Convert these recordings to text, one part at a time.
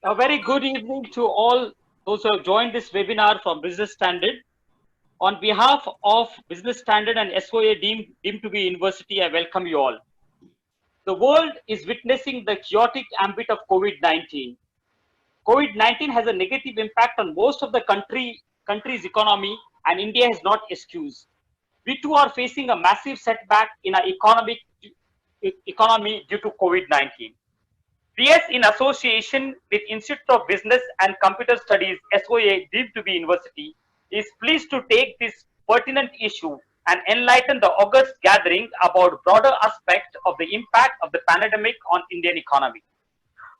A very good evening to all those who have joined this webinar from Business Standard. On behalf of Business Standard and SOA deemed to be university, I welcome you all. The world is witnessing the chaotic ambit of COVID-19. COVID-19 has a negative impact on most of the country's economy, and India is not excused. We too are facing a massive setback in our economy due to COVID-19. PS, in association with Institute of Business and Computer Studies, SOA, deemed to be university, is pleased to take this pertinent issue and enlighten the august gathering about broader aspects of the impact of the pandemic on Indian economy.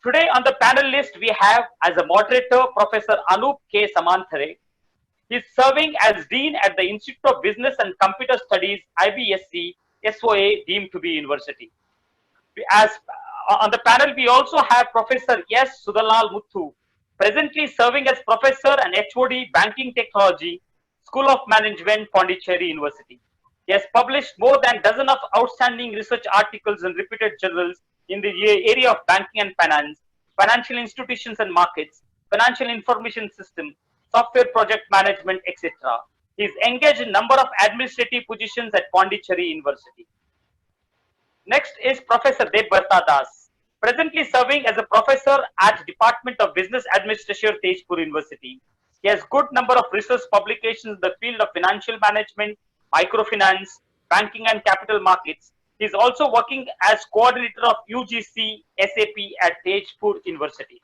Today on the panel list, we have as a moderator Professor Anup K. Samanthare. He is serving as Dean at the Institute of Business and Computer Studies, IBSC, SOA, deemed to be university. As on the panel, we also have Professor S. Sudhalal Muthu, presently serving as Professor and HOD Banking Technology, School of Management, Pondicherry University. He has published more than a dozen of outstanding research articles in reputed journals in the area of banking and finance, financial institutions and markets, financial information system, software project management, etc. He is engaged in a number of administrative positions at Pondicherry University. Next is Professor Debbarata Das, presently serving as a professor at Department of Business Administration, Tezpur University. He has good number of research publications in the field of financial management, microfinance, banking and capital markets. He is also working as coordinator of UGC SAP at Tezpur University.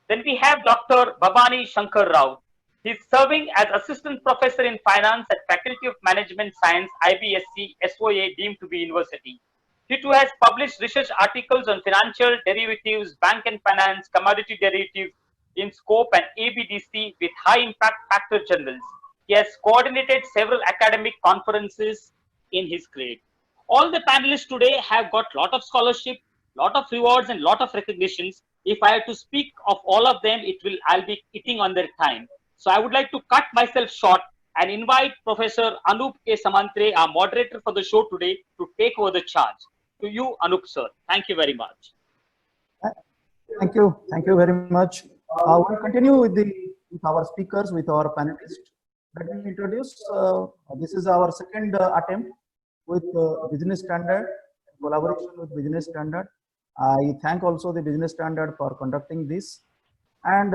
Then we have Dr. Bhabani Shankar Rao. He is serving as assistant professor in finance at Faculty of Management Science, IBSC, SOA, deemed to be university. He too has published research articles on financial derivatives, bank and finance, commodity derivatives in Scope and ABDC with high impact factor journals. He has coordinated several academic conferences in his grade. All the panelists today have got lot of scholarship, lot of rewards and lot of recognitions. If I have to speak of all of them, I'll be eating on their time. So I would like to cut myself short and invite Professor Anup K. Samanthare, our moderator for the show today, to take over the charge. To you, Anup sir. Thank you very much. Thank you. Thank you very much. We'll continue with our speakers, with our panelists. Let me introduce, this is our second attempt with Business Standard, collaboration with Business Standard. I thank also the Business Standard for conducting this. And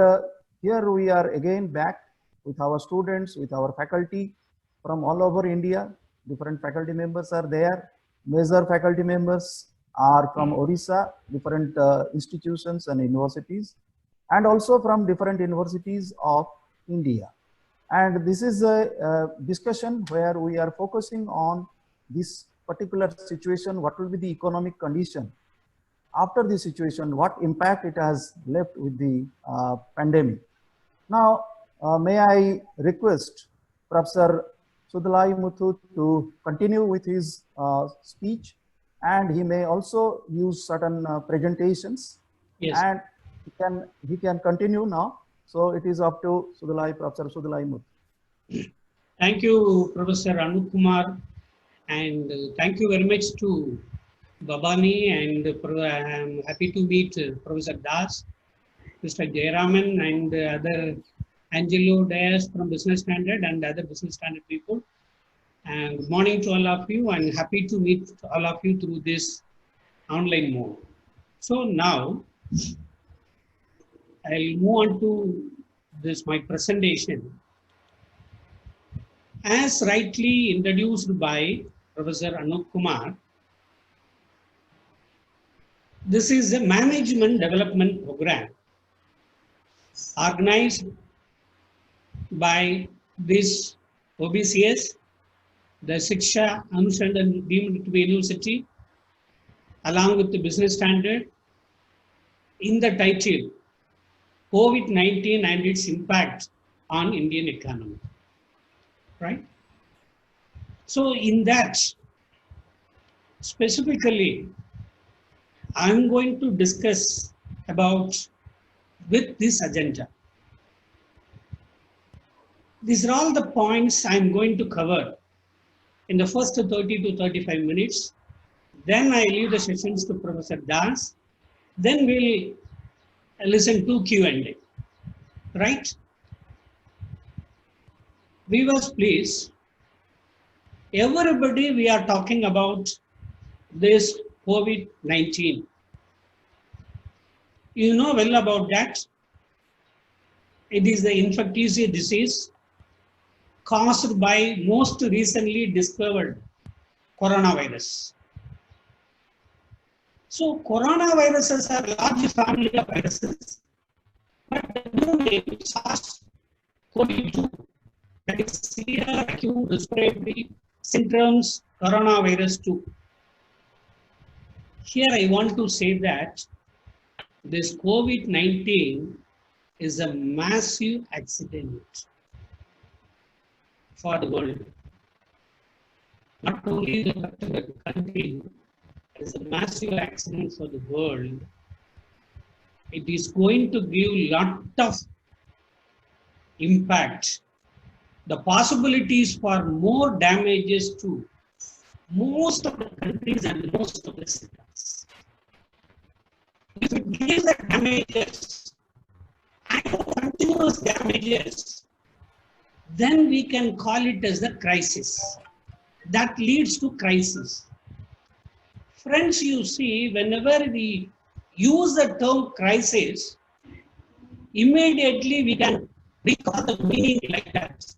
here we are again back with our students, with our faculty from all over India. Different faculty members are there. Major faculty members are from Odisha, different institutions and universities, and also from different universities of India. And this is a discussion where we are focusing on this particular situation. What will be the economic condition after the situation? What impact it has left with the pandemic? Now, may I request Professor Sudhalal Muthu to continue with his speech, and he may also use certain presentations. Yes. And he can continue now. So it is up to Professor Sudhalal Muthu. Thank you, Professor Anup Kumar, and thank you very much to Bhabani, and I'm happy to meet Professor Das, Mr. Jayaraman, and other Angelo Diaz from Business Standard and other Business Standard people. And good morning to all of you, and happy to meet all of you through this online mode. So now I'll move on to this my presentation. As rightly introduced by Professor Anup Kumar, this is a management development program organized by this OBCS, the Shiksha Anushandan deemed to be university, along with the Business Standard, in the title COVID-19 and its impact on Indian economy, right? So in that, specifically, I'm going to discuss about with this agenda. These are all the points I'm going to cover in the first 30 to 35 minutes. Then I leave the sessions to Professor Das. Then we'll listen to Q&A, right? Viewers, please. Everybody, we are talking about this COVID-19. You know well about that. It is the infectious disease caused by most recently discovered coronavirus. So coronaviruses are a large family of viruses, but the new name SARS-CoV-2, that is severe acute respiratory syndromes coronavirus 2. Here I want to say that this COVID-19 is a massive accident for the world. Not only the country, it is a massive accident for the world. It is going to give lot of impact. The possibilities for more damages to most of the countries and most of the sectors. If it gives the damages and continuous damages, then we can call it as a crisis. That leads to crisis. Friends, you see, whenever we use the term crisis, immediately we can recall the meaning like that.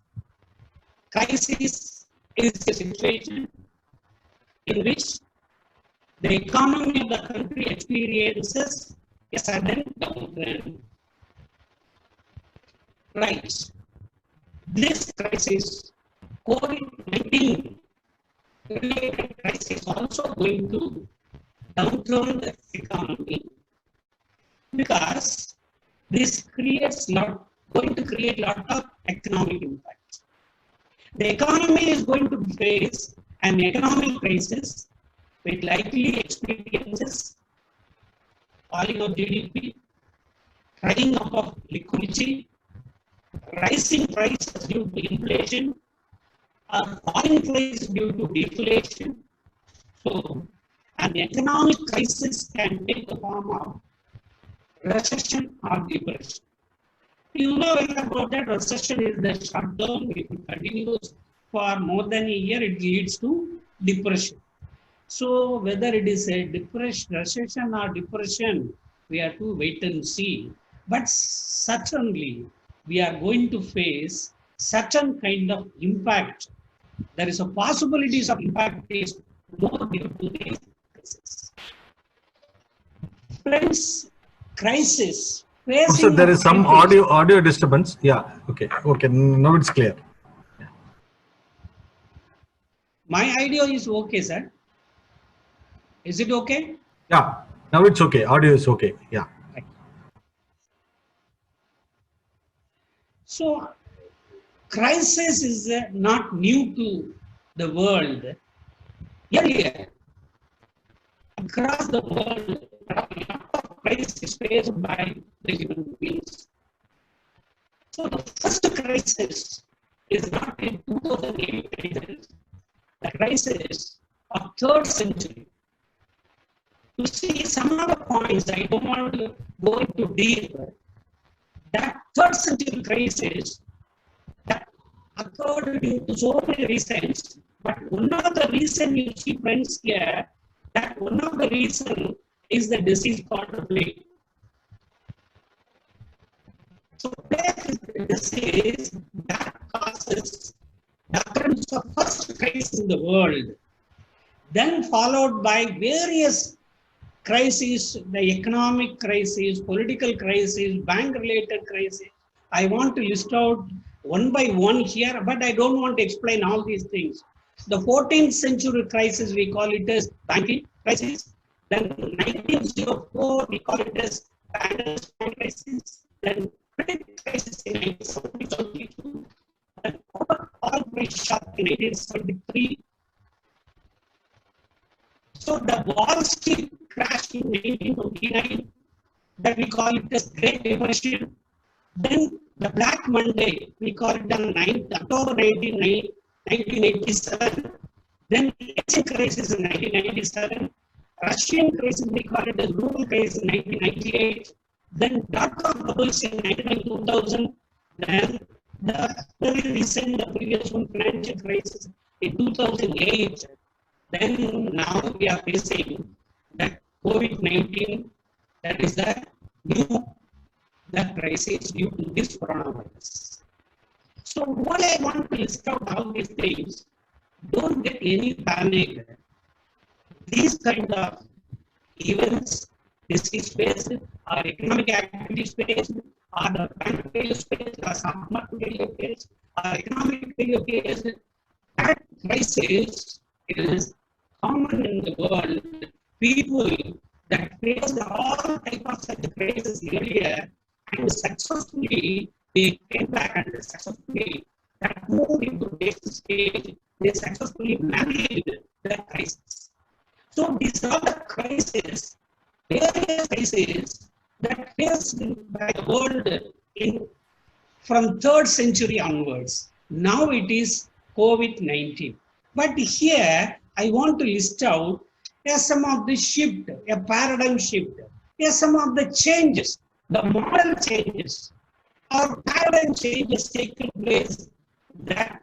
Crisis is a situation in which the economy of the country experiences a sudden downturn. Right. This crisis, COVID-19 related crisis, also going to downturn the economy because this going to create lot of economic impact. The economy is going to face an economic crisis with likely experiences falling of GDP, drying up of liquidity, rising prices due to inflation, or falling prices due to deflation. So, an economic crisis can take the form of recession or depression. You know about that. Recession is the short term. If it continues for more than a year, it leads to depression. So whether it is a recession or depression, we have to wait and see. But certainly, we are going to face certain kind of impact. There is a possibilities of impact is more due to these crises. Friends, crisis. So there is some audio disturbance. Yeah. Okay. Now it's clear. My audio is okay, sir. Is it okay? Yeah. Now it's okay. Audio is okay. Yeah. Right. So, crisis is not new to the world. Earlier, across the world, there are a lot of crises faced by the human beings. So, the first crisis is not in 2008, the crisis of 3rd century. You see, some other points I don't want to go into deep. That 3rd century crisis that occurred due to so many reasons, but one of the reasons you see, friends, here, that one of the reasons is the disease called the plague. So plague is the disease that causes the occurrence of first crisis in the world, then followed by various crises, the economic crisis, political crisis, bank-related crisis. I want to list out one by one here, but I don't want to explain all these things. The 14th century crisis, we call it as banking crisis. Then 1904, we call it as financial crisis. Then credit crisis in 1972. Then oil price shock in 1973. So the Wall Street crash in 1929, that we call it as Great Depression. Then the Black Monday, we call it on October 1987. Then the Asian crisis in 1997. Russian crisis, we call it as ruble crisis in 1998. Then dot-com bubbles in 1999-2000. Then the very recent, the previous one, financial crisis in 2008. Then now we are facing that COVID-19, that is the new crisis due to this coronavirus. So what I want to list out all these things, don't get any panic. These kind of events, disease based or economic activity based or the bank failure based or some market failure based or economic failure based, that crisis is common in the world. People that faced all type of such crises earlier and successfully they came back and successfully that moved into this stage, they successfully managed the crisis. So these are the crises, various crises that faced by the world in from 3rd century onwards. Now it is COVID-19. But here I want to list out some of the shift, a paradigm shift, some of the changes, the model changes or paradigm changes taking place that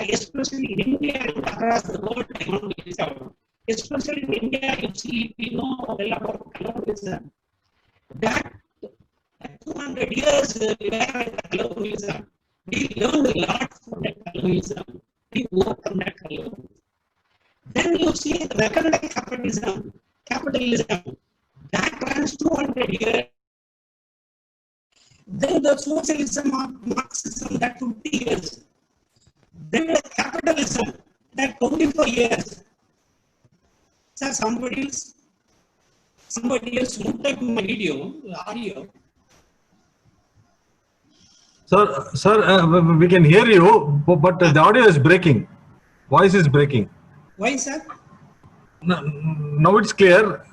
especially in India and across the world I want to list out. Especially in India, you see, we know well about colonialism. That 200 years we were at colonialism. We learned a lot from that colonialism. We worked on that colonialism. Then you see the mercantile capitalism, that runs 200 years. Then the socialism of Marxism, that 50 years. Then the capitalism, that 24 years. Sir, somebody else muted my video, audio. Sir, we can hear you, but the audio is breaking. Voice is breaking. Why, sir? Now it's clear.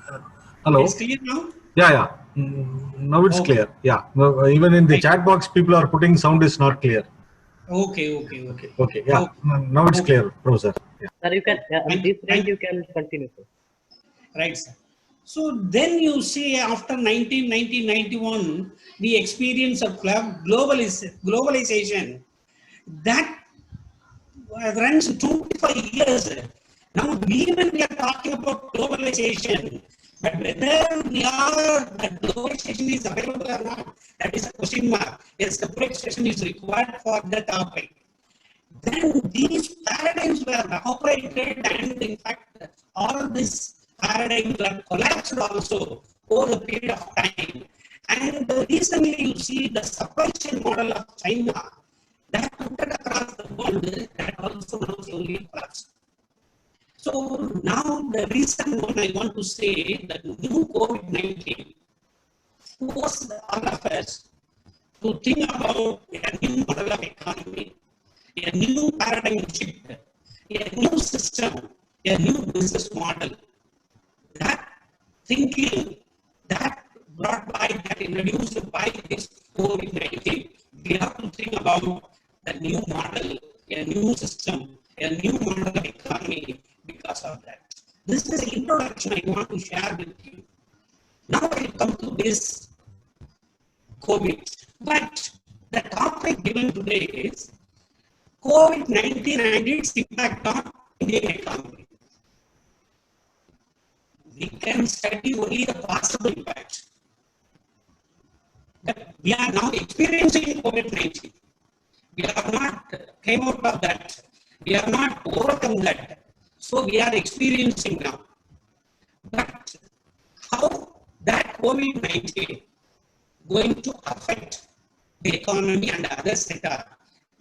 Hello. It's clear now? Yeah. Now it's clear. Yeah. Even in the chat box, people are putting sound is not clear. Okay. Yeah. Now it's clear, Professor. Yeah. Sir, you can, on this range you can continue, sir. Right, sir. So then you see after 1991, the experience of globalization that runs 25 years. Now even we are talking about globalization, but whether the globalization is available or not, that is a question mark. A separate session is required for the topic. Then these paradigms were operated, and in fact all these paradigms were collapsed also over a period of time. And recently you see the supply chain model of China that put across the world, that also now slowly collapsed. So now the reason one I want to say that new COVID-19 forced all of us to think about a new model of economy, a new paradigm shift, a new system, a new business model. That thinking that brought by, that introduced by this COVID-19, we have to think about the new model, a new system, a new model of economy because of that. This is an introduction I want to share with you. Now I will come to this COVID. But the topic given today is COVID-19 and its impact on Indian economy. We can study only the possible impact. But we are now experiencing COVID-19. We have not came out of that. We have not overcome that. So we are experiencing now. But how that COVID-19 going to affect the economy and other sector?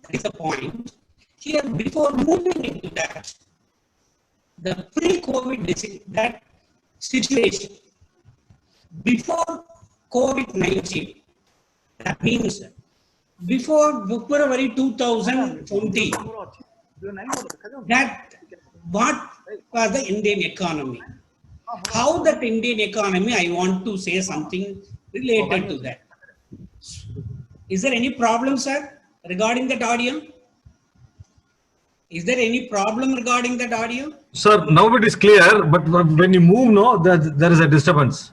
That is the point. Here, before moving into that, the pre-COVID that situation, before COVID-19, that means before February 2020, that what was the Indian economy? How that Indian economy, I want to say something related to that. Is there any problem, sir, regarding that audio? Is there any problem regarding that audio? Sir, now it is clear, but when you move, no, there is a disturbance.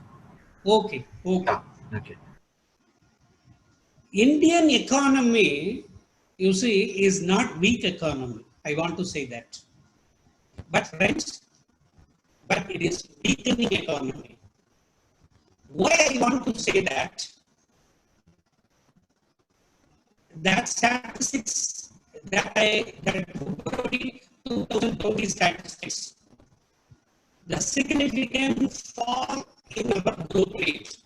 Okay. Okay. Indian economy, you see, is not weak economy. I want to say that. But friends, but it is weakening economy. Why I want to say that? That statistics that February 2020 statistics, the significant fall in our growth rate.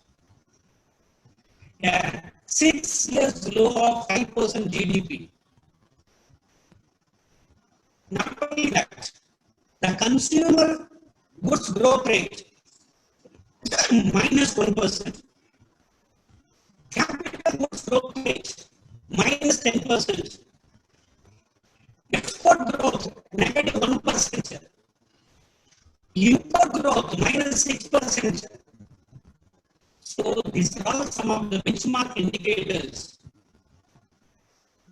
Yeah, 6 years low of 5% GDP. Not only that, the consumer goods growth rate minus 1%. Capital goods growth rate minus 10%. Export growth negative 1%. Import growth minus 6%. So these are all some of the benchmark indicators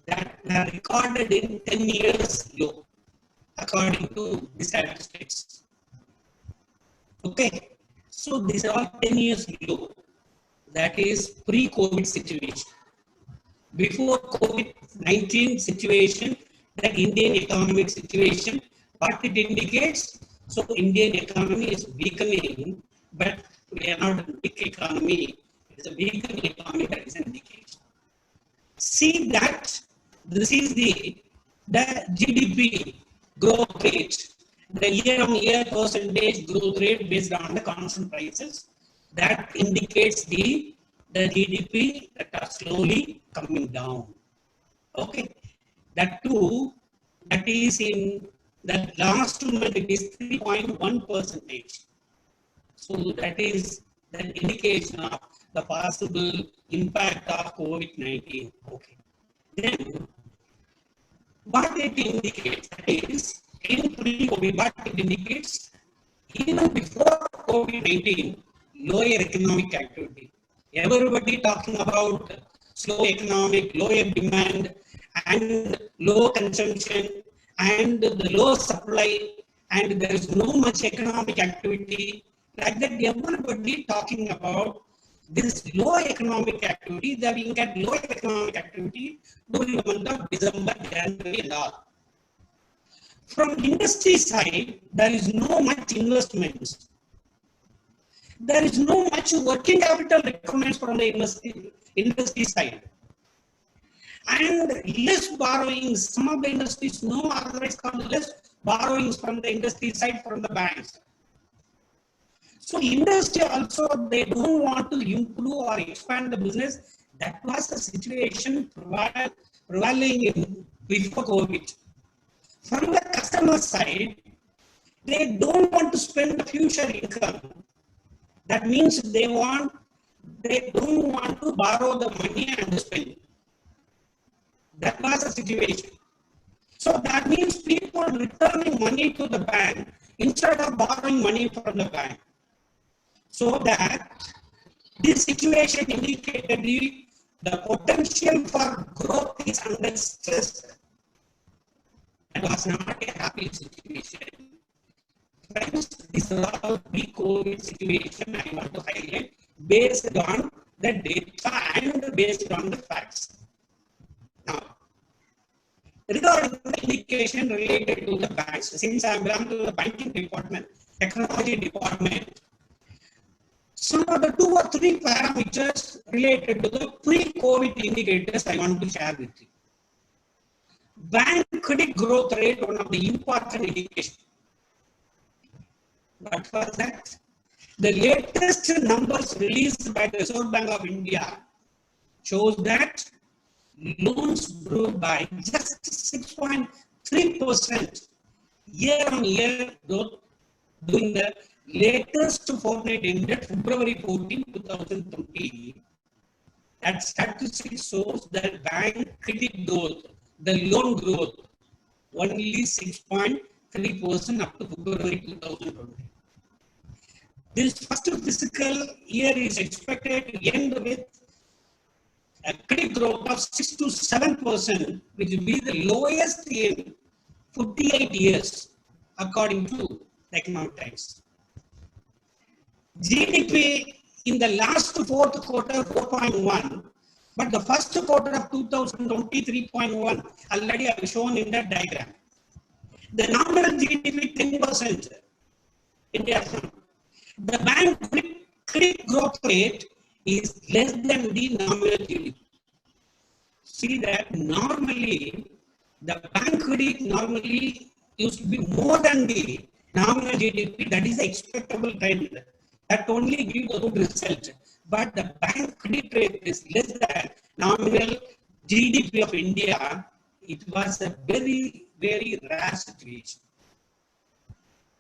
that are recorded in 10 years low, according to the statistics. Okay, so these are all 10 years low. That is pre-COVID situation. Before COVID-19 situation, the Indian economic situation, what it indicates, so Indian economy is weakening, but we are not a weak economy, it's a weakening economy that is an indication. See that this is the GDP growth rate, the year-on-year percentage growth rate based on the constant prices, that indicates the GDP that are slowly coming down. Okay, that too, that is in the last month it is 3.1%. So that is the indication of the possible impact of COVID-19. Okay. Then what it indicates is in pre-COVID, what it indicates even before COVID-19, lower economic activity. Everybody talking about slow economic, lower demand, and low consumption, and the low supply, and there is no much economic activity. Like that, everybody talking about this low economic activity, that we get low economic activity during the month of December, January, and all. From industry side, there is no much investments. There is no much working capital requirements from the industry side. And less borrowings, some of the industries, no otherwise called less borrowings from the industry side from the banks. So industry also, they don't want to improve or expand the business. That was the situation prevailing in before COVID. From the customer side, they don't want to spend the future income. That means they don't want to borrow the money and spend. That was the situation. So that means people returning money to the bank instead of borrowing money from the bank. So that this situation indicated the potential for growth is under stress. That was not a happy situation. Friends, this is all pre-COVID situation I want to highlight based on the data and based on the facts. Now, regarding the indication related to the banks, since I belong to the banking department, technology department, some of the 2 or 3 parameters related to the pre-COVID indicators I want to share with you. Bank credit growth rate, one of the important indications. What was that? The latest numbers released by the Reserve Bank of India shows that loans grew by just 6.3% year-on-year growth during the latest fortnight ended February 14, 2020. That statistics shows that bank credit growth, the loan growth, only 6.3% up to February 2020. This first fiscal year is expected to end with a credit growth of 6 to 7%, which will be the lowest in 58 years, according to the Economic Times. GDP in the last fourth quarter 4.1, but the first quarter of 2020 3.1, already I have shown in that diagram. The nominal GDP 10%. India. The bank credit growth rate is less than the nominal GDP. See that normally the bank credit normally used to be more than the nominal GDP. That is the expectable trend. That only gives a good result. But the bank credit rate is less than nominal GDP of India. It was a very, very rare situation.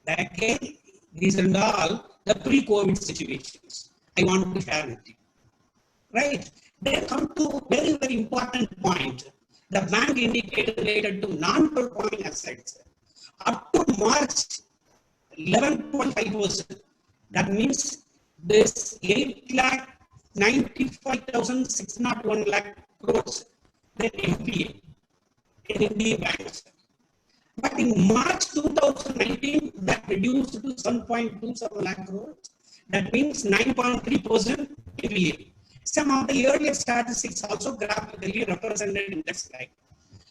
Again, these are all the pre-COVID situations I want to share with you. Right? They come to very, very important point. The bank indicator related to non-performing assets. Up to March, 11.5%. That means this 8,95,601 lakh crores, the NPA in Indian banks. But in March 2019, that reduced to 7.27 lakh crores. That means 9.3% NPA. Some of the earlier statistics also graphically represented in that slide.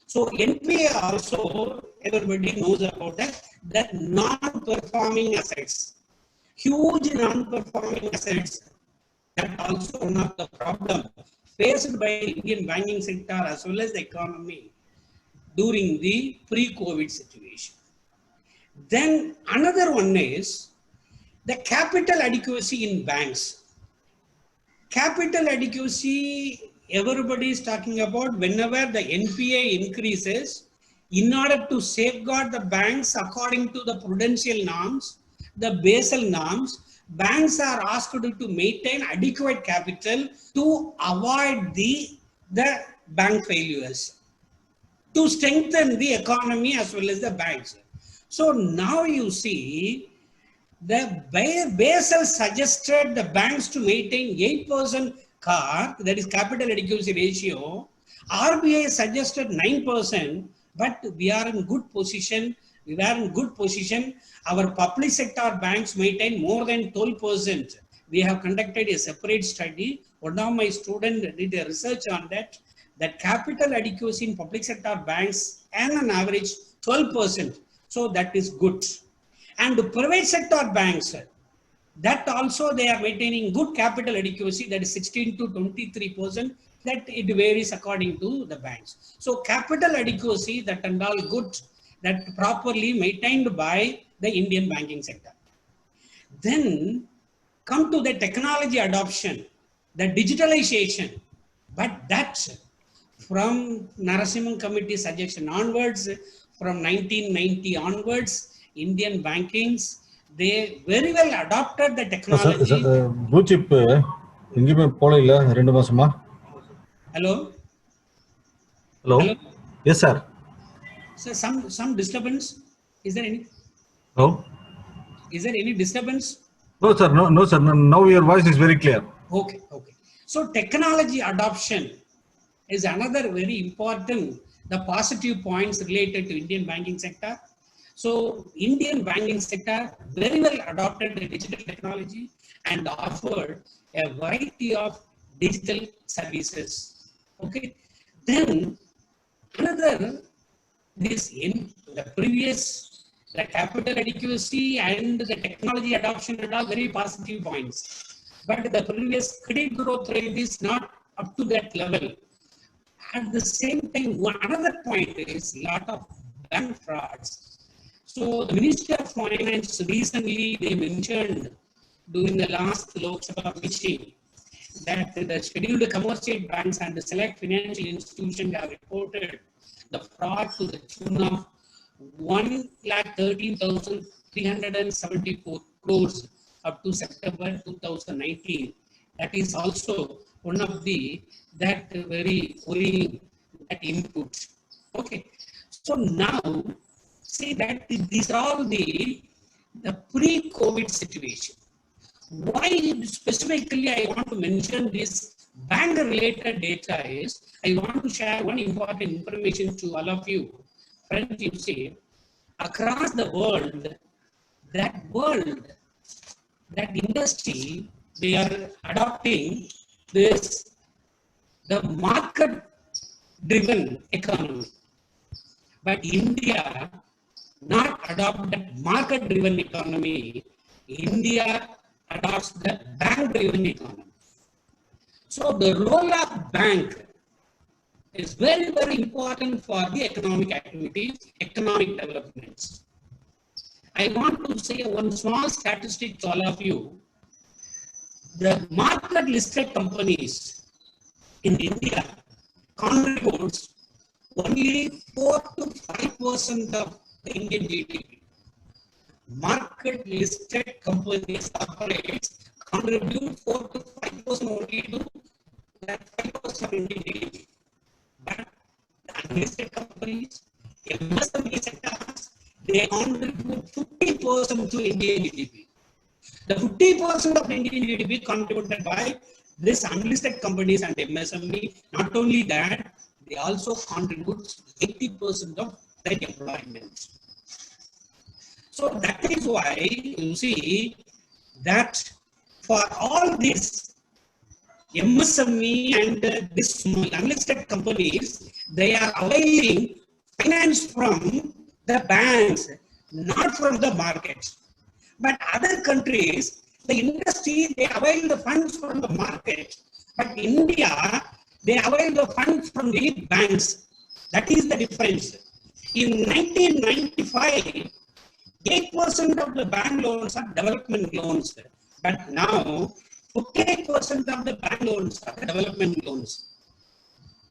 So NPA also, everybody knows about that non-performing assets. Huge non-performing assets. That also one of the problems faced by Indian banking sector as well as the economy during the pre-COVID situation. Then another one is the capital adequacy in banks. Capital adequacy, everybody is talking about whenever the NPA increases, in order to safeguard the banks according to the prudential norms, the Basel norms, banks are asked to maintain adequate capital to avoid the bank failures, to strengthen the economy as well as the banks. So now you see, the Basel suggested the banks to maintain 8% CAR, that is capital adequacy ratio. RBI suggested 9%, but we are in good position. We are in good position. Our public sector banks maintain more than 12%. We have conducted a separate study. One of my students did a research on that. That capital adequacy in public sector banks and an average 12%. So that is good. And the private sector banks, that also they are maintaining good capital adequacy, that is 16 to 23%, that it varies according to the banks. So capital adequacy, that and all good, that properly maintained by the Indian banking sector. Then come to the technology adoption, the digitalization, but that from Narasimhan Committee suggestion onwards, from 1990 onwards, Indian bankings, they very well adopted the technology. Blue chip, எங்கேயுமே போல இல்ல 2 மாசமா. Hello. Hello. Yes, sir. So some disturbance. Is there any? No. Is there any disturbance? No, sir. No, sir. Now your voice is very clear. Okay. So technology adoption is another very important, the positive points related to Indian banking sector. So Indian banking sector very well adopted the digital technology and offered a variety of digital services. Okay. Then another, this in the previous, the capital adequacy and the technology adoption are all very positive points. But the previous credit growth rate is not up to that level. At the same time, another point is a lot of bank frauds. So the Ministry of Finance recently, they mentioned during the last Lok Sabha meeting that the scheduled commercial banks and the select financial institutions have reported the fraud to the tune of 1,13,374 crores up to September 2019. That is also one of the very worrying input. Okay, so now see that these are all the pre-COVID situation. Why specifically I want to mention this bank-related data is, I want to share one important information to all of you. Friends, you see, across the world, that industry, they are adopting this, the market-driven economy. But India not adopt that market-driven economy. India adopts the bank-driven economy. So the role of bank is very, very important for the economic activities, economic developments. I want to say one small statistic to all of you. The market listed companies in India contributes only 4 to 5% of the Indian GDP. Market listed companies operates contribute 4 to 5% only to that 5% of Indian GDP. But the unlisted companies, MSME sectors, they contribute 50% to Indian GDP. The 50% of Indian GDP contributed by these unlisted companies and MSME. Not only that, they also contribute 80% of their employment. So that is why you see that for all this MSME and this unlisted companies, they are availing finance from the banks, not from the market. But other countries, the industry, they avail the funds from the market. But India, they avail the funds from the banks. That is the difference. In 1995, 8% of the bank loans are development loans. But now, 58% of the bank loans are development loans.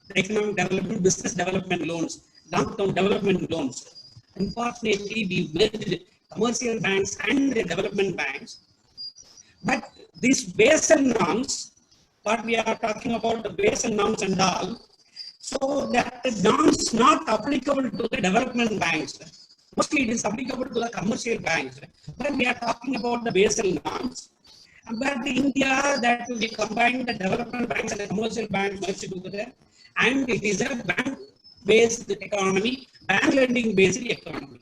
The economic development, business development loans, long-term development loans. Unfortunately, we merged commercial banks and the development banks. But these Basel norms, what we are talking about, the Basel norms and all, so that the norms not applicable to the development banks. Mostly it is applicable to the commercial banks. But we are talking about the Basel norms. But in India, that we combine the development banks and the commercial banks merged together, and it is a bank-based economy, bank lending-based economy.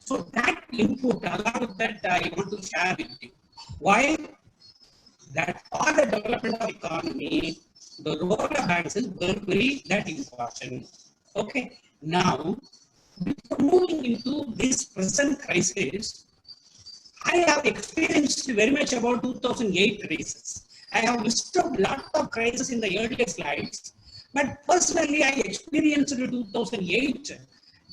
So that input, along with that, I want to share with you. Why? That for the development of economy, the role of banks is very, very that important. Okay. Now, before moving into this present crisis, I have experienced very much about 2008 crisis. I have listed a lot of crises in the earlier slides, but personally I experienced in 2008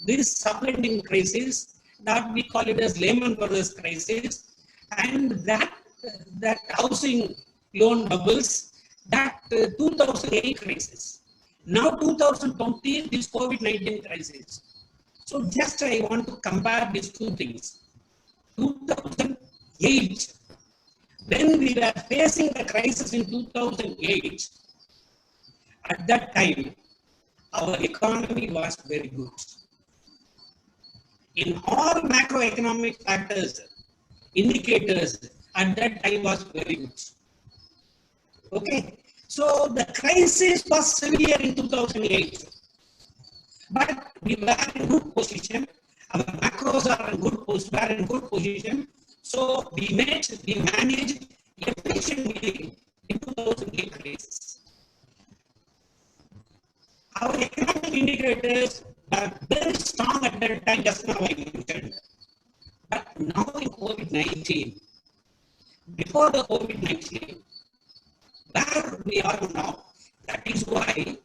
this subprime crisis, that we call it as Lehman Brothers crisis, and that housing loan bubbles, that 2008 crisis. Now 2020, this COVID-19 crisis. So just I want to compare these two things. 2008, when we were facing the crisis in 2008, at that time, our economy was very good. In all macroeconomic factors, indicators, at that time was very good. Okay, so the crisis was severe in 2008, but we were in good position. Our macros are in good position. So we managed efficiently in 2008 crisis. Our economic indicators are very strong at that time, just now I mentioned. But now in COVID-19, before the COVID-19, where we are now, that is why,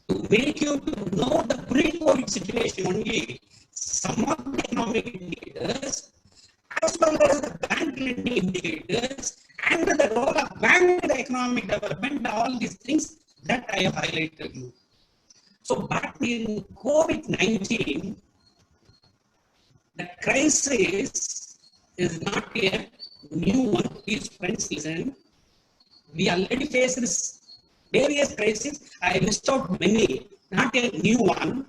to make you to know the pre-COVID situation only, some of the economic indicators, as well as the bank lending indicators, and the role of bank in the economic development, all these things that I have highlighted you. So back in COVID-19, the crisis is not a new one. Please, friends, listen. We already faced this various crises. I list out many, not a new one.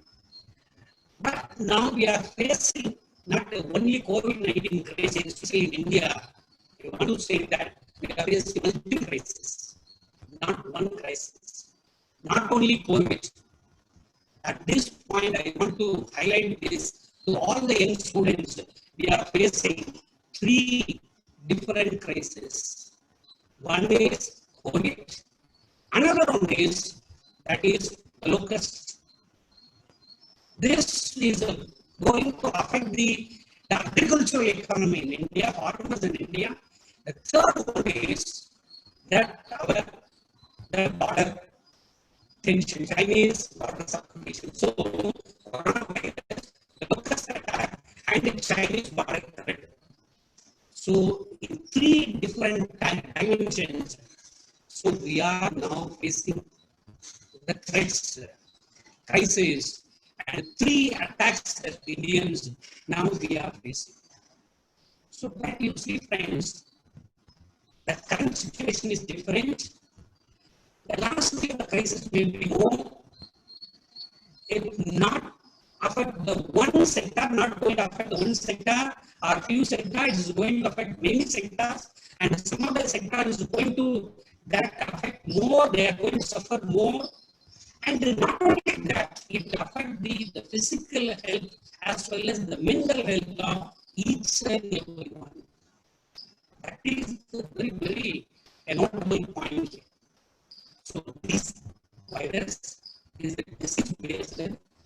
But now we are facing not only COVID-19 crisis, especially in India. I want to say that we are facing multiple crises, not one crisis, not only COVID. At this point, I want to highlight this to all the young students. We are facing three different crises. One is COVID. Another one is the locusts. This is going to affect the agricultural economy in India, farmers in India. The third one is that the border tension, Chinese border submission. So, coronavirus, the locust attack, and the Chinese border threat. So, in three different dimensions, so we are now facing the threats, crisis, and three attacks that Indians now we are facing. So, but you see, friends, the current situation is different. The last wave of crisis may be more. It will not affect the one sector, not going to affect the one sector or few sectors. It is going to affect many sectors, and some of the sectors is going to that affect more. They are going to suffer more, and not only that, it will affect the physical health as well as the mental health of each and every one. That is the very notable point. So this virus is a disease-based.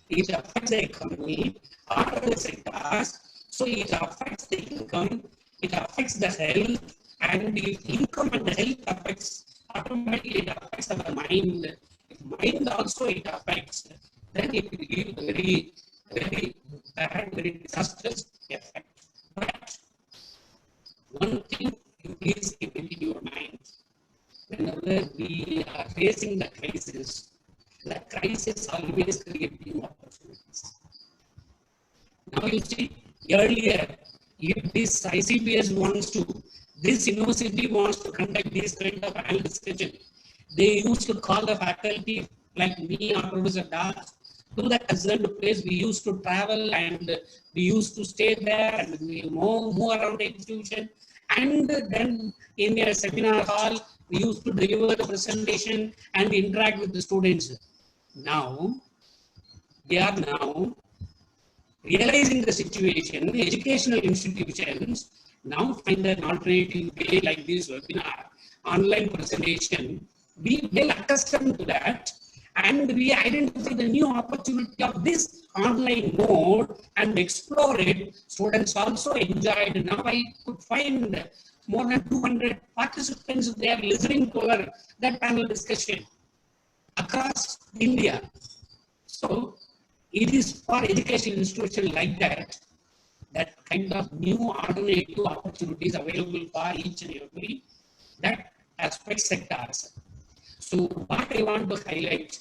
It affects the economy, all of the sectors. So it affects the income, it affects the health, and if income and health affects, automatically it affects our mind. If mind also it affects, then it will give very bad, very disastrous effect. But one thing you please keep in your mind. Whenever we are facing the crisis always creates new opportunities. Now you see, earlier, if this ICPS wants to, this university wants to conduct this kind of annual discussion, they used to call the faculty like me or Professor Das to the concerned place. We used to travel and we used to stay there and we move around the institution. And then in a seminar hall, we used to deliver the presentation and interact with the students. Now, they are now realizing the situation. Educational institutions now find an alternative way like this webinar, online presentation. We well accustomed to that, and we identify the new opportunity of this online mode and explore it. Students also enjoyed. Now I could find more than 200 participants. They are listening to that panel discussion across India. So it is for education institutions like that kind of new alternative opportunities available for each and every that aspect sectors. So what I want to highlight,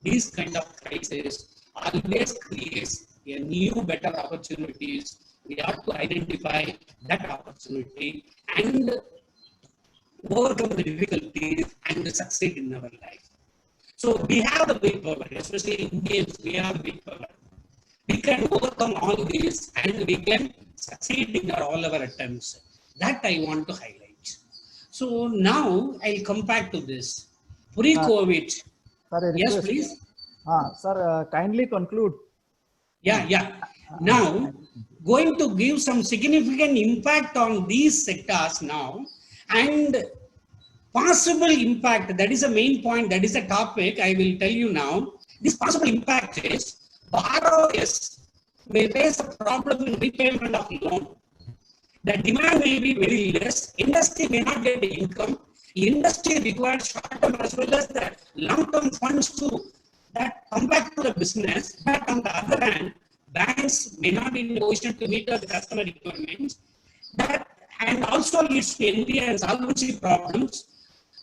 these kind of crises always creates a new better opportunities. We have to identify that opportunity and overcome the difficulties and succeed in our life. So we have the big power, especially Indians, we have big power. We can overcome all this and we can succeed in all our attempts. That I want to highlight. So now I'll come back to this. Pre-COVID. Yes, please. Sir, kindly conclude. Yeah. Now, going to give some significant impact on these sectors now, and possible impact, that is a main point, that is a topic I will tell you now. This possible impact is borrowers may face a problem in repayment of loan. The demand may be very less, industry may not get the income, industry requires short-term as well as the long-term funds to that come back to the business, but on the other hand, banks may not be in a position to meet the customer requirements. That and also leads to NPA and solvency problems.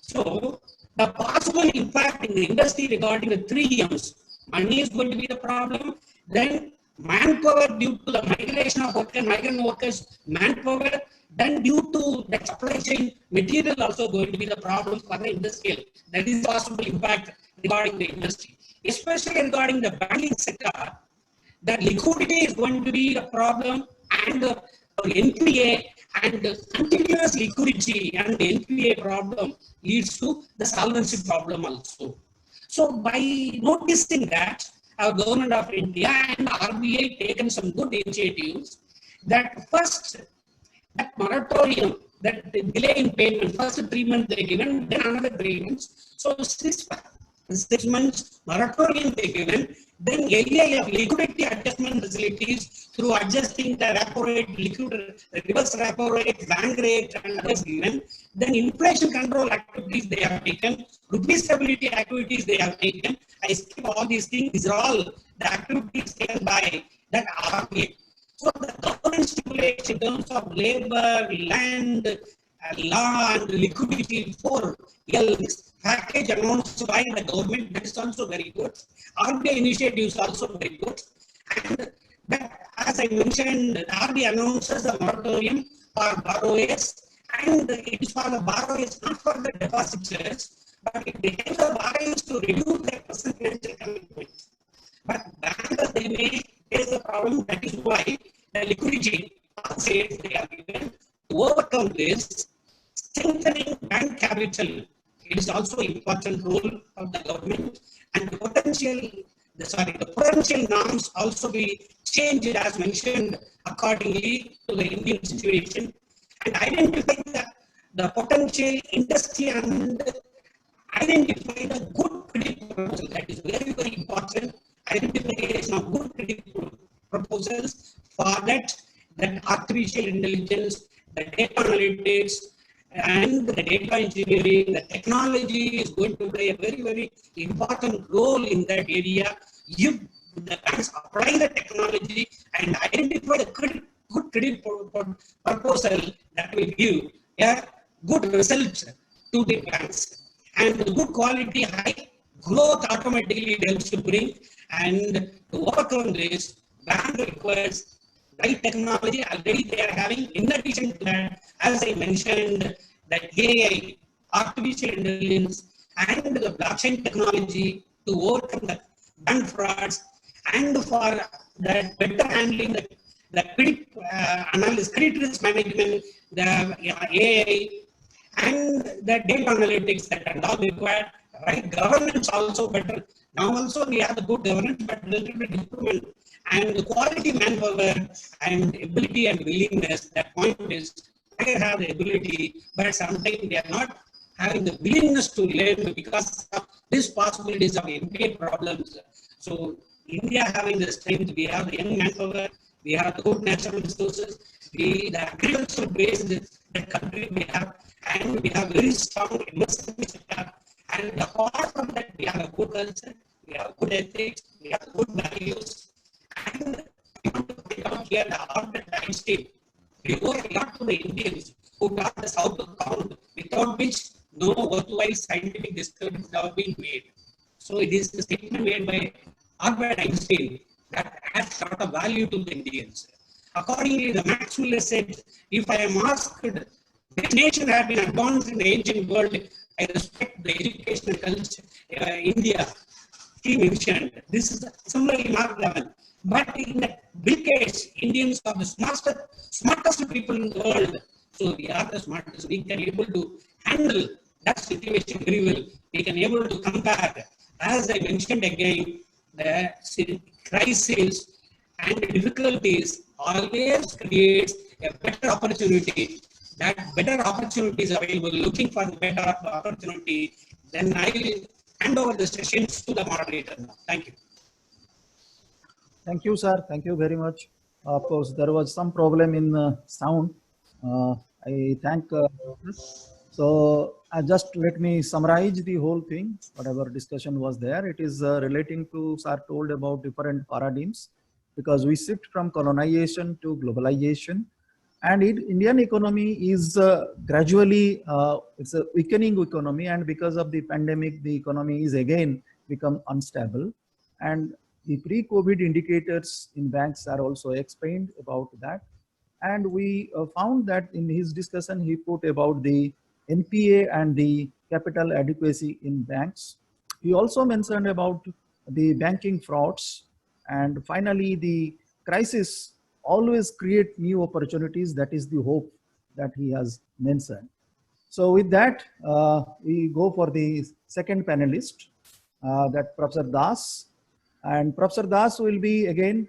So the possible impact in the industry regarding the 3 M's, money is going to be the problem, then manpower due to the migration of workers, migrant workers, manpower, then due to the supply chain, material also going to be the problem for the industrial. That is possible impact regarding the industry. Especially regarding the banking sector, the liquidity is going to be the problem, and the NPA and the continuous liquidity and the NPA problem leads to the solvency problem also. So by noticing that, our government of India and RBI taken some good initiatives. That first, that moratorium that delay in payment, first 3 months they given, then another 3 months. So 6 months moratorium they given, then LAF liquidity adjustment facilities through adjusting the repo rate, reverse repo rate, bank rate and others given. Then inflation control activities they have taken, rupee stability activities they have taken. I skip all these things. These are all the activities taken by that RBI. So the government stipulates in terms of labor, land, law and liquidity for L's package announced by the government, that is also very good. RBI initiative is also very good. And that, as I mentioned, the RBI announces the moratorium for borrowers, and it is for the borrowers, not for the depositors, but it helps the borrowers to reduce their personal financial commitments. But bankers, they may face the problem. That is why the liquidity says they are given to overcome this. Strengthening bank capital, it is also important role of the government, and the potential norms also be changed as mentioned accordingly to the Indian situation, and identify the potential industry and identify the good credit proposal. That is very, very important. Identification of good credit proposals for that artificial intelligence, the data analytics, and the data engineering, the technology is going to play a very, very important role in that area. If the banks apply the technology and identify the good credit proposal, that will give a good result to the banks. And the good quality, high growth automatically helps to bring. And to overcome this, bank requires right technology. Already they are having. In addition to that, as I mentioned, that AI, artificial intelligence, and the blockchain technology to overcome the bank frauds, and for that better handling the credit analysis, credit risk management, the AI, and the data analytics that are all required. Right governance also better. Now also we have the good governance, but a little bit improvement. And the quality manpower and ability and willingness, that point is, they have the ability, but sometimes they are not having the willingness to learn because of these possibilities of MPA problems. So India having the strength, we have the young manpower, we have the good natural resources, the agriculture based the country we have, and we have very strong investment sector. And apart from that, we have a good culture, we have good ethics, we have good values, and we want to pick out here the Albert Einstein. We owe a lot to the Indians who taught us how to count, without which no worthwhile scientific discoveries have been made. So it is a statement made by Albert Einstein that adds a lot of value to the Indians. Accordingly, the Maxwell said, if I am asked which nation had been advanced in the ancient world, I respect the educational culture, India. He mentioned, this is similarly marked level. But in the Bill Gates, Indians are the smartest people in the world. So we are the smartest. We can able to handle that situation very well. We can able to compare. As I mentioned again, the crisis and difficulties always creates a better opportunity. That better opportunity is available. Looking for the better opportunity, then I will hand over the sessions to the moderator now. Thank you. Thank you, sir. Thank you very much. Of course, there was some problem in sound. I thank. So just let me summarize the whole thing. Whatever discussion was there, it is relating to, sir told about different paradigms, because we shift from colonization to globalization, and Indian economy is gradually it's a weakening economy, and because of the pandemic, the economy is again become unstable, and the pre-COVID indicators in banks are also explained about that. And we found that in his discussion, he put about the NPA and the capital adequacy in banks. He also mentioned about the banking frauds. And finally, the crisis always create new opportunities. That is the hope that he has mentioned. So with that, we go for the second panelist, that Professor Das. And Professor Das will be again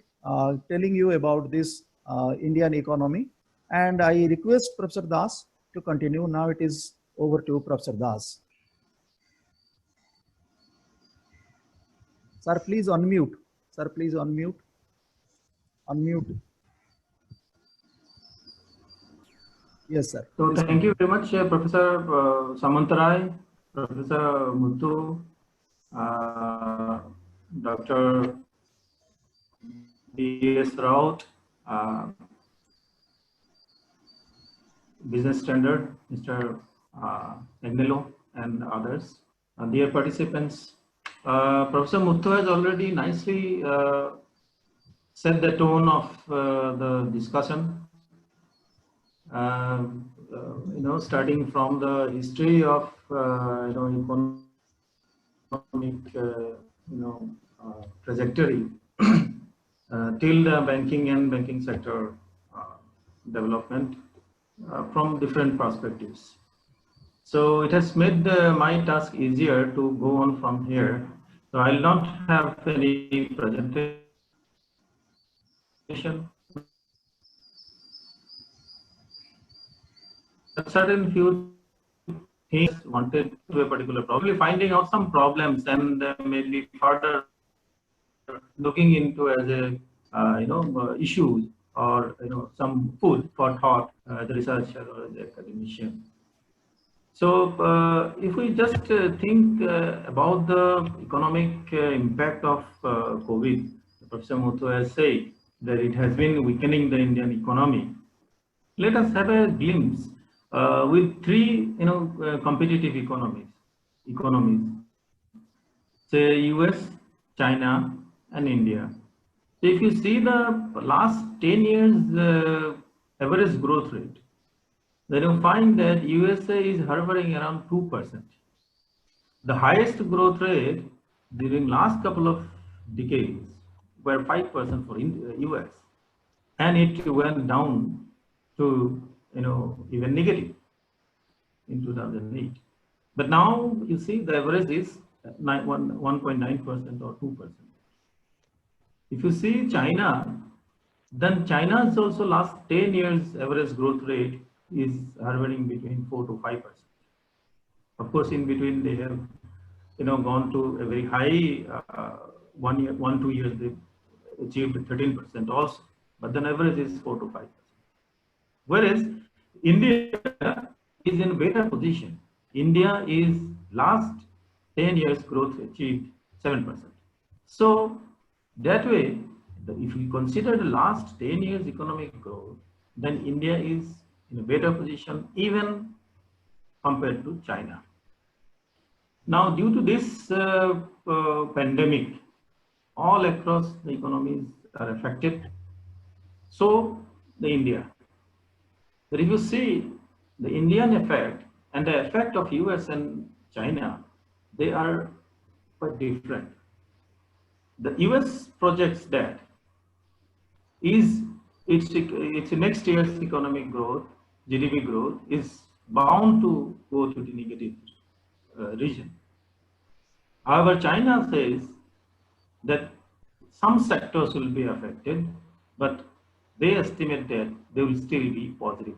telling you about this Indian economy. And I request Professor Das to continue. Now it is over to Professor Das. Sir, please unmute. Sir, please unmute. Unmute. Yes, sir. So Please thank you very much, Professor Samantarai, Professor Muthu, Dr. B.S. Raut, Business Standard, Mr. Agnello, and others. Dear participants, Professor Muthu has already nicely set the tone of the discussion. Starting from the history of economic trajectory till the banking and banking sector development from different perspectives. So it has made my task easier to go on from here. So I'll not have any presentation. Certain few things wanted to a particular problem, finding out some problems and maybe further looking into as a issues or some food for thought as a researcher or as an academician. So if we just think about the economic impact of COVID, Professor Muthu has said that it has been weakening the Indian economy. Let us have a glimpse with three competitive economies, say US, China, and India. So if you see the last 10 years average growth rate, then you find that USA is hovering around 2%. The highest growth rate during last couple of decades were 5% for US, and it went down to even negative in 2008. But now you see the average is 1.9% or 2%. If you see China, then China's also last 10 years average growth rate is hovering between 4 to 5%. Of course, in between they have gone to a very high 2 years they achieved 13% also, but the average is 4 to 5%. Whereas India is in a better position. India is last 10 years growth achieved 7%. So that way, if we consider the last 10 years economic growth, then India is in a better position even compared to China. Now, due to this pandemic, all across the economies are affected. So the India. But if you see the Indian effect and the effect of US and China, they are quite different. The US projects that its next year's economic growth, GDP growth, is bound to go to the negative region. However, China says that some sectors will be affected, but they estimate that they will still be positive,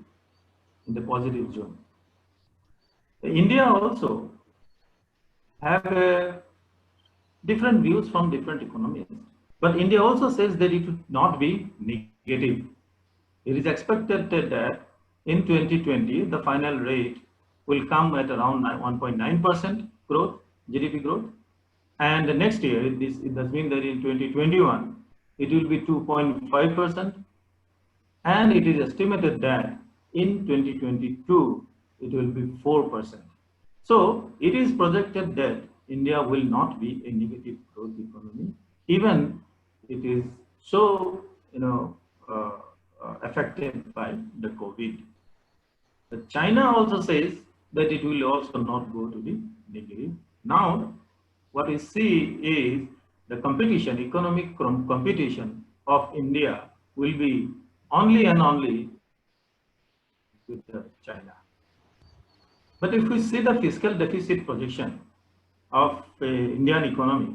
in the positive zone. India also have different views from different economies, but India also says that it will not be negative. It is expected that in 2020, the final rate will come at around 1.9% growth, GDP growth. And the next year, it does mean that in 2021, it will be 2.5%. And it is estimated that in 2022, it will be 4%. So it is projected that India will not be a negative growth economy, even it is so affected by the COVID. But China also says that it will also not go to the negative. Now, what we see is the competition, economic competition of India will be only and only with China. But if we see the fiscal deficit projection of Indian economy,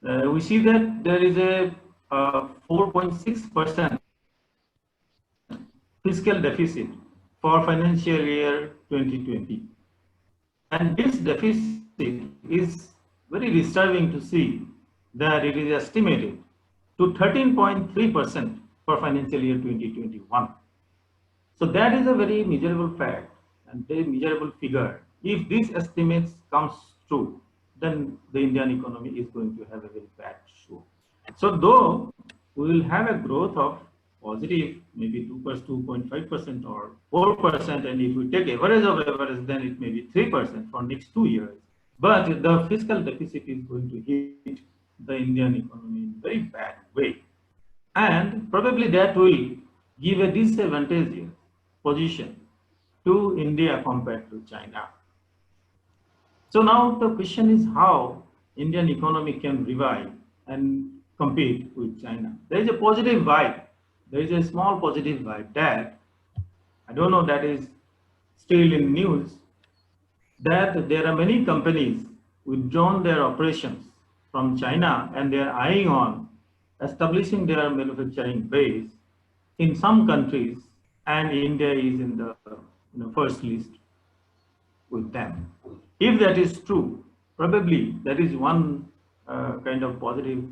we see that there is a 4.6% fiscal deficit for financial year 2020. And this deficit is very disturbing to see that it is estimated to 13.3% for financial year 2021. So that is a very miserable fact and very miserable figure. If this estimate comes true, then the Indian economy is going to have a very bad show. So though we will have a growth of positive maybe 2.5% or 4%, and if we take average of average, then it may be 3% for next 2 years. But the fiscal deficit is going to hit the Indian economy in a very bad way. And probably that will give a disadvantageous position to India compared to China. So now the question is how Indian economy can revive and compete with China. There is a positive vibe. There is a small positive vibe that, I don't know, that is still in news, that there are many companies withdrawn their operations from China and they are eyeing on establishing their manufacturing base in some countries, and India is in the first list with them. If that is true, probably that is one kind of positive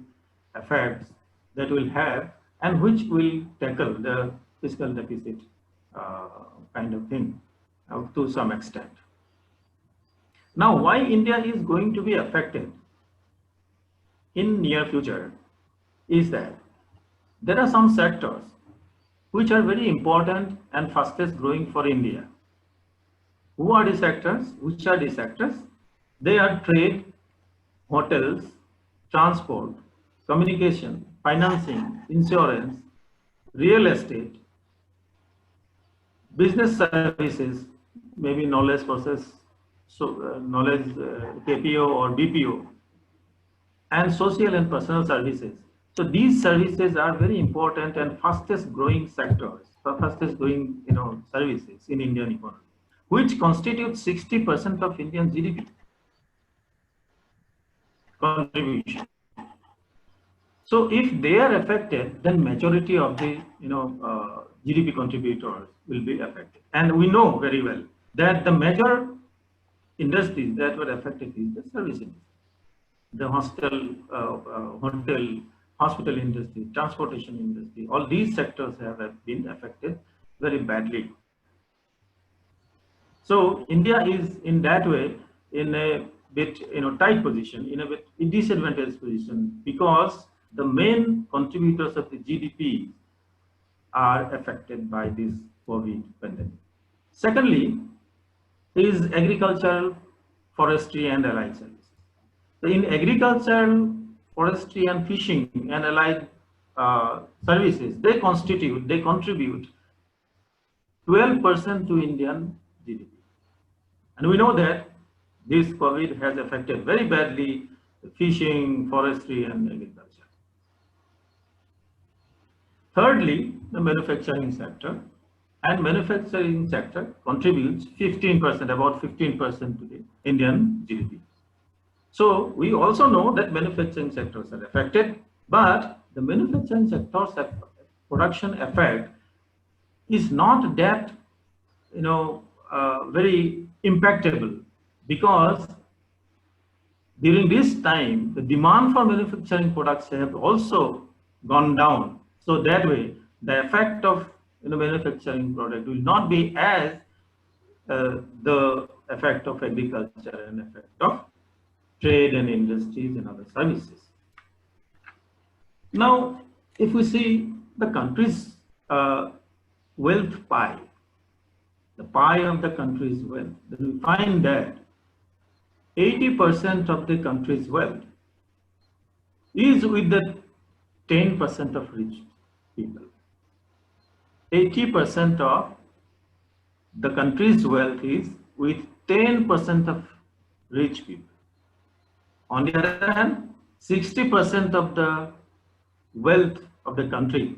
effects that will have, and which will tackle the fiscal deficit kind of thing to some extent. Now, why India is going to be affected in near future is that there are some sectors which are very important and fastest growing for India. Who are the sectors? Which are the sectors? They are trade, hotels, transport, communication, financing, insurance, real estate, business services, maybe knowledge process, so knowledge KPO or BPO, and social and personal services. So these services are very important and fastest growing sectors, fastest growing services in Indian economy, which constitute 60% of Indian GDP contribution. So if they are affected, then majority of the GDP contributors will be affected. And we know very well that the major industries that were affected is the service industry, the hotel, hospital industry, transportation industry. All these sectors have been affected very badly. So India is in that way in a bit tight position, in a bit disadvantaged position, because the main contributors of the GDP are affected by this COVID pandemic. Secondly, is agricultural, forestry and allied services. So in agriculture, forestry and fishing and allied services, they contribute 12% to Indian GDP. And we know that this COVID has affected very badly fishing, forestry and agriculture. Thirdly, the manufacturing sector, and manufacturing sector contributes 15%, about 15% to the Indian GDP. So we also know that manufacturing sectors are affected, but the manufacturing sector's production effect is not that very impactable, because during this time the demand for manufacturing products have also gone down. So that way the effect of manufacturing product will not be as the effect of agriculture and effect of trade and industries and other services. Now, if we see the country's wealth pie, the pie of the country's wealth, then we find that 80% of the country's wealth is with the 10% of rich people. 80% of the country's wealth is with 10% of rich people. On the other hand, 60% of the wealth of the country,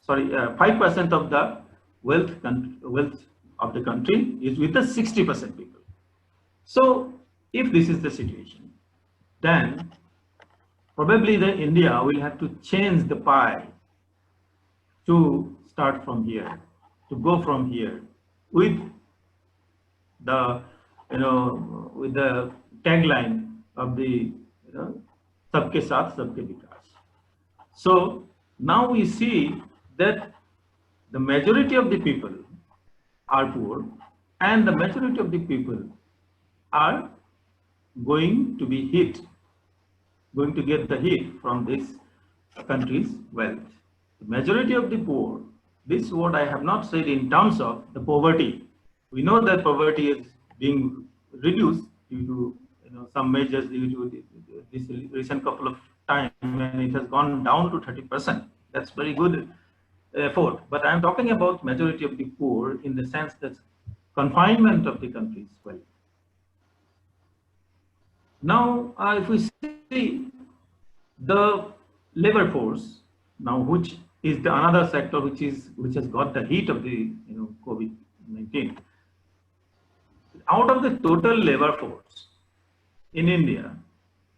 5% of the wealth of the country is with the 60% people. So if this is the situation, then probably India will have to change the pie to start from here. to go from here with the, with the tagline of the, Sabke Saath, Sabke Vikas. So now we see that the majority of the people are poor and the majority of the people are going to be hit, going to get the hit from this country's wealth. The majority of the poor, this is what I have not said in terms of the poverty. We know that poverty is being reduced due to some measures due to this recent couple of times, and it has gone down to 30%. That's very good effort. But I'm talking about majority of the poor in the sense that confinement of the country's wealth. Now, if we see the labor force, now which is the another sector which has got the heat of the COVID-19. Out of the total labor force in India,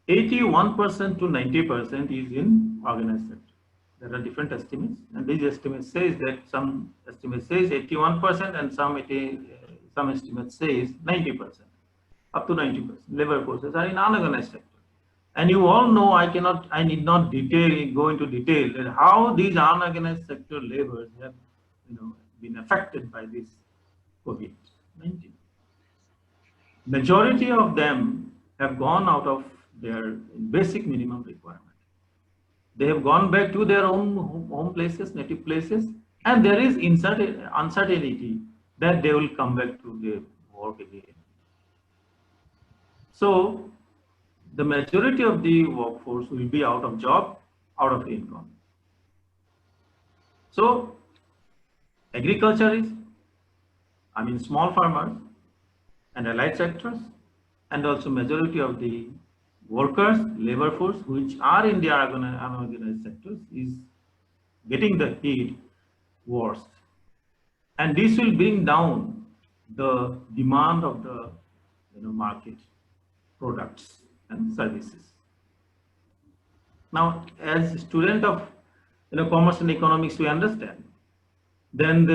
81% to 90% is in organized sector. There are different estimates, and these estimates says that some estimates says 81% and some estimates says 90%, up to 90%. Labor forces are in unorganized sector. And you all know, I need not go into detail that how these unorganized sector laborers have been affected by this COVID-19. Majority of them have gone out of their basic minimum requirement. They have gone back to their own home places, native places, and there is uncertainty that they will come back to their work again. So the majority of the workforce will be out of job, out of income. So agriculture is, small farmers and allied sectors, and also majority of the workers, labor force, which are in the unorganized sectors, is getting the heat worse. And this will bring down the demand of the market products and services. Now, as a student of commerce and economics, we understand. Then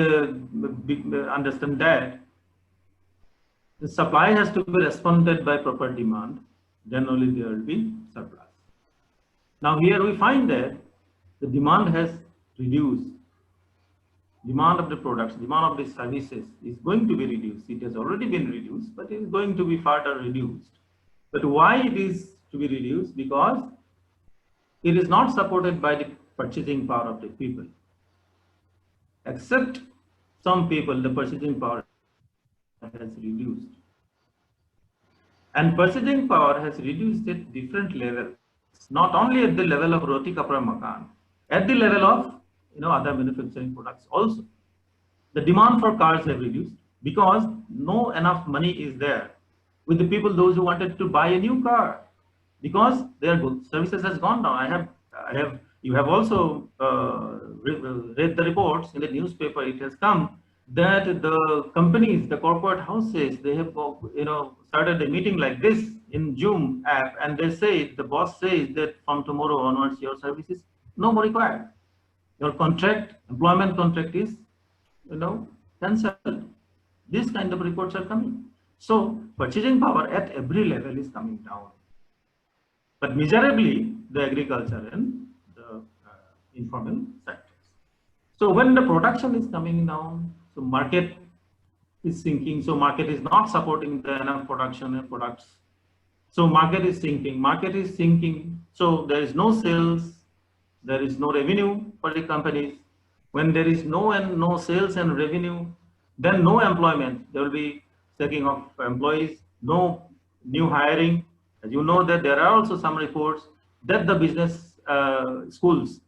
understand that the supply has to be responded by proper demand. Then only there will be surplus. Now here we find that the demand has reduced. Demand of the products, demand of the services is going to be reduced. It has already been reduced, but it is going to be further reduced. But why it is to be reduced? Because it is not supported by the purchasing power of the people. Except some people, the purchasing power has reduced. And purchasing power has reduced at different levels, not only at the level of roti kapra makan, at the level of other manufacturing products also. The demand for cars have reduced because no enough money is there with the people, those who wanted to buy a new car, because their services has gone down. You have also read the reports in the newspaper. It has come that the companies, the corporate houses, they have started a meeting like this in Zoom app, and they say, the boss says that from tomorrow onwards your services no more required. Your employment contract is cancelled. These kind of reports are coming. So purchasing power at every level is coming down. But miserably the agriculture and the informal sectors. So when the production is coming down, so market is sinking. So market is not supporting the enough production and products. So market is sinking. So there is no sales, there is no revenue for the companies. When there is no sales and revenue, then no employment. There will be taking of employees, no new hiring. As you know that there are also some reports that the business schools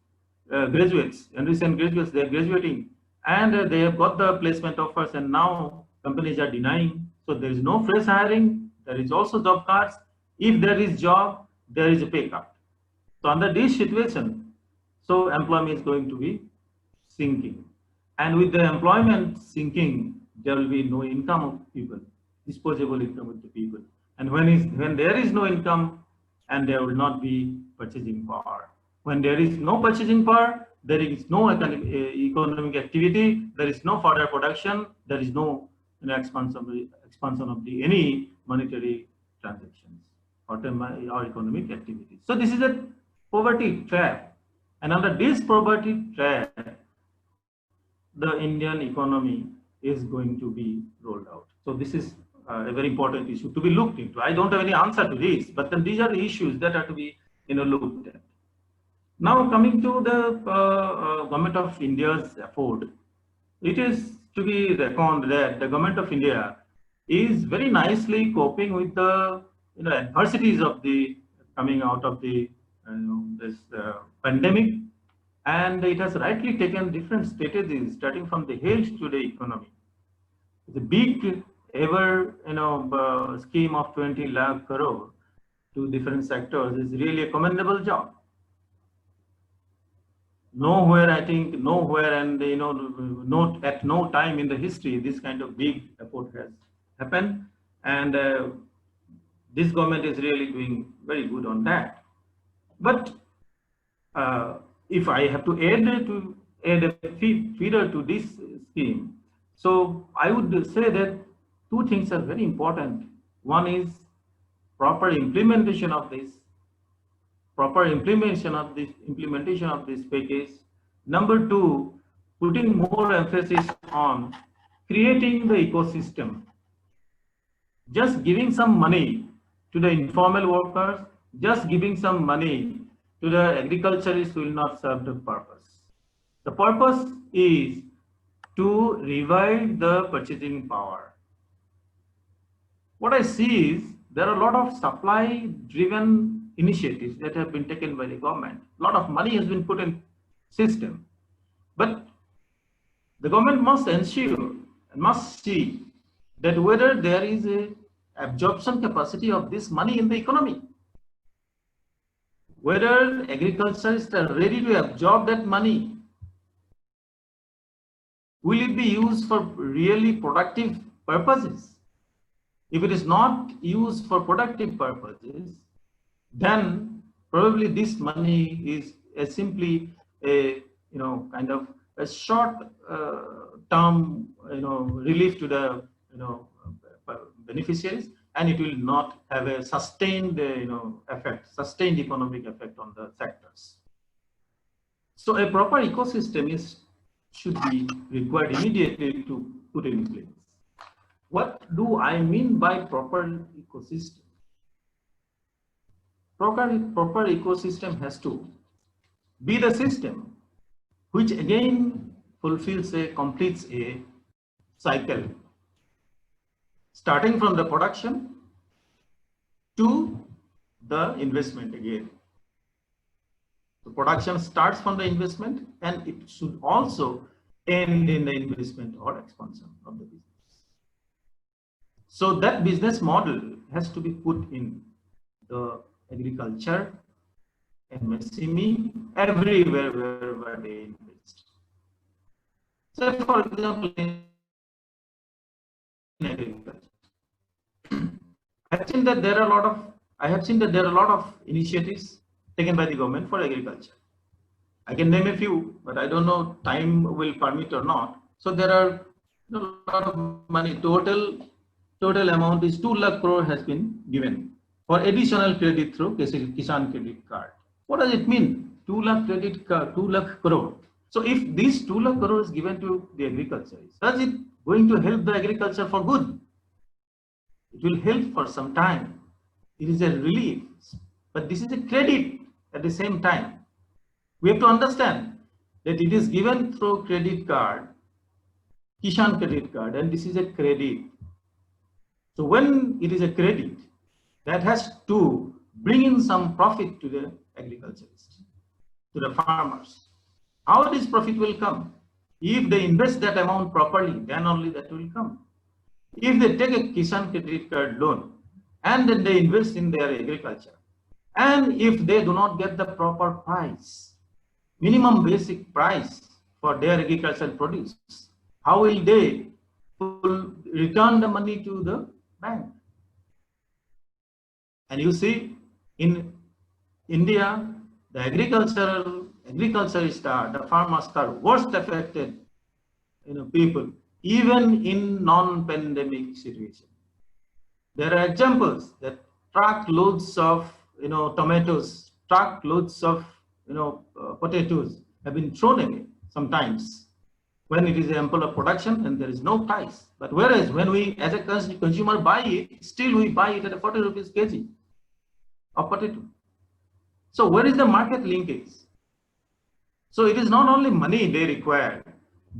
graduates and recent graduates, they are graduating and they have got the placement offers, and now companies are denying. So there is no fresh hiring. There is also job cuts. If there is job, there is a pay cut. So under this situation, so employment is going to be sinking, and with the employment sinking, there will be no income of people, disposable income of the people. And when there is no income, and there will not be purchasing power. When there is no purchasing power, there is no economic activity, there is no further production, there is no expansion of the any monetary transactions or economic activities. So this is a poverty trap, and under this poverty trap, the Indian economy is going to be rolled out. So this is a very important issue to be looked into. I don't have any answer to this, but then these are the issues that are to be looked at. Now coming to the government of India's effort, it is to be reckoned that the government of India is very nicely coping with the adversities of the coming out of the this pandemic, and it has rightly taken different strategies starting from the health to the economy. The big ever scheme of 20 lakh crore to different sectors is really a commendable job. Nowhere, I think, and at no time in the history this kind of big effort has happened, and this government is really doing very good on that. But if I have to add a feeder to this scheme, so I would say that two things are very important. One is proper implementation of this package. Number two, putting more emphasis on creating the ecosystem. Just giving some money to the informal workers, just giving some money to the agriculturists will not serve the purpose. The purpose is to revive the purchasing power. What I see is there are a lot of supply-driven initiatives that have been taken by the government. A lot of money has been put in system, but the government must ensure and must see that whether there is a absorption capacity of this money in the economy, whether agriculturists are ready to absorb that money. Will it be used for really productive purposes? If it is not used for productive purposes, then probably this money is simply a kind of a short term relief to the beneficiaries, and it will not have a sustained sustained economic effect on the sectors. So a proper ecosystem should be required immediately to put in place. What do I mean by proper ecosystem? Proper ecosystem has to be the system which again completes a cycle, starting from the production to the investment again. The production starts from the investment, and it should also end in the investment or expansion of the business. So that business model has to be put in the agriculture, MSME, everywhere wherever they invest. So for example, in agriculture, I have seen that there are a lot of initiatives taken by the government for agriculture. I can name a few, but I don't know time will permit or not. So there are a lot of money. Total amount is 2 lakh crore has been given for additional credit through Kisan Credit Card. What does it mean? 2 lakh crore. So if this 2 lakh crore is given to the agriculturists, does it going to help the agriculture for good? It will help for some time. It is a relief, but this is a credit at the same time. We have to understand that it is given through credit card, Kisan Credit Card, and this is a credit. So when it is a credit, that has to bring in some profit to the agriculturists, to the farmers. How this profit will come? If they invest that amount properly, then only that will come. If they take a Kisan Credit Card loan and then they invest in their agriculture, and if they do not get the proper price, minimum basic price for their agricultural produce, how will they return the money to the bank? And you see, in India, the agriculture star, the farmers are worst affected, people, even in non-pandemic situation. There are examples that truckloads of, tomatoes, truckloads of, potatoes have been thrown away sometimes when it is ample of production and there is no price. But whereas when we as a consumer buy it, still we buy it at a 40 rupees kg of potato. So where is the market linkage? So it is not only money they require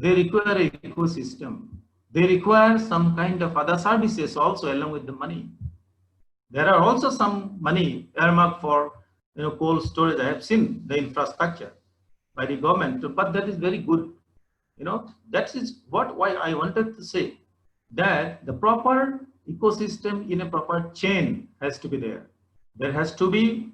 an ecosystem. They require some kind of other services also along with the money. There are also some money earmarked for cold storage. I have seen the infrastructure by the government, but that is very good. That is why I wanted to say that the proper ecosystem in a proper chain has to be there. There has to be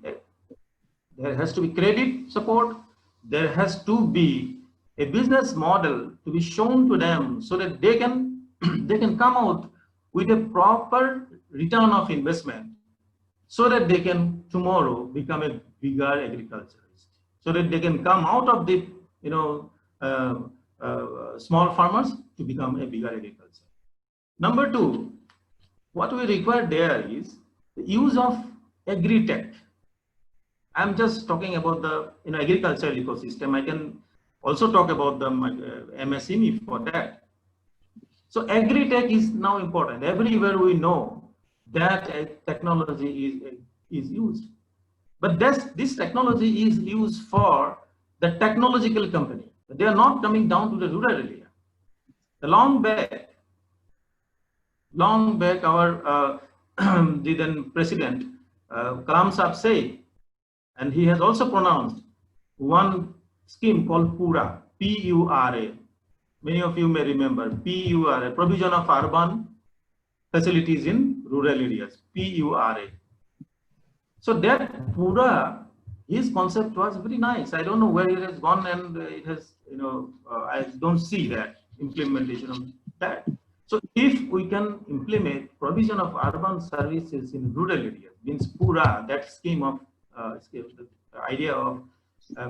credit support. There has to be a business model to be shown to them so that they can come out with a proper return of investment, so that they can tomorrow become a bigger agriculturist, so that they can come out of the small farmers to become a bigger agriculture. Number two, what we require there is the use of agri-tech. I'm just talking about the agricultural ecosystem. I can also talk about the MSME for that. So agri-tech is now important. Everywhere we know that technology is used. But this technology is used for the technological company. They are not coming down to the rural area. The long back, our the then president Kalam Saab said, and he has also pronounced one scheme called PURA, P-U-R-A. Many of you may remember PURA, provision of urban facilities in rural areas, PURA. So that PURA, his concept was very nice. I don't know where it has gone, and it has, I don't see that implementation of that. So if we can implement provision of urban services in rural areas, means PURA, that scheme of the idea of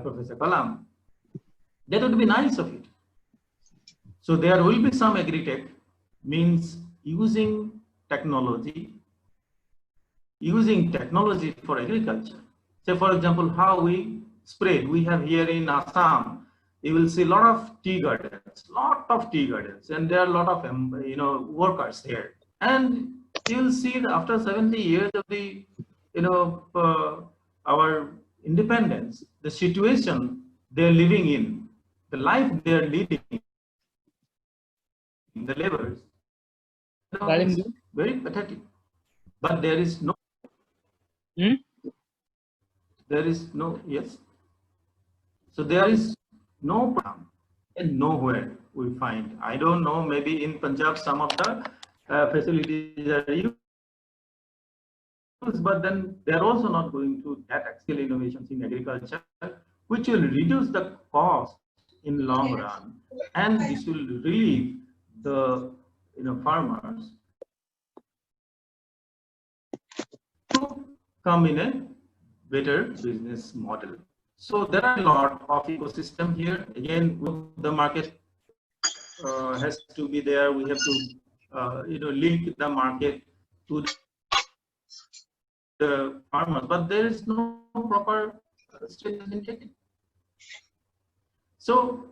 Professor Kalam, that would be nice of it. So there will be some agri-tech, means using technology for agriculture. Say for example, how we spread. We have here in Assam, you will see a lot of tea gardens, and there are a lot of workers here. And you will see that after 70 years of the our independence, the situation they are living in, the life they are leading, the laborers, is very pathetic. But there is no, yes. So there is no problem, and nowhere we find. I don't know, maybe in Punjab some of the facilities are used, but then they are also not going to that scale innovations in agriculture, which will reduce the cost in long run, and this will relieve the farmers to come in a better business model. So there are a lot of ecosystem here. Again, the market has to be there. We have to link the market to the farmers, but there is no proper step has been taken. So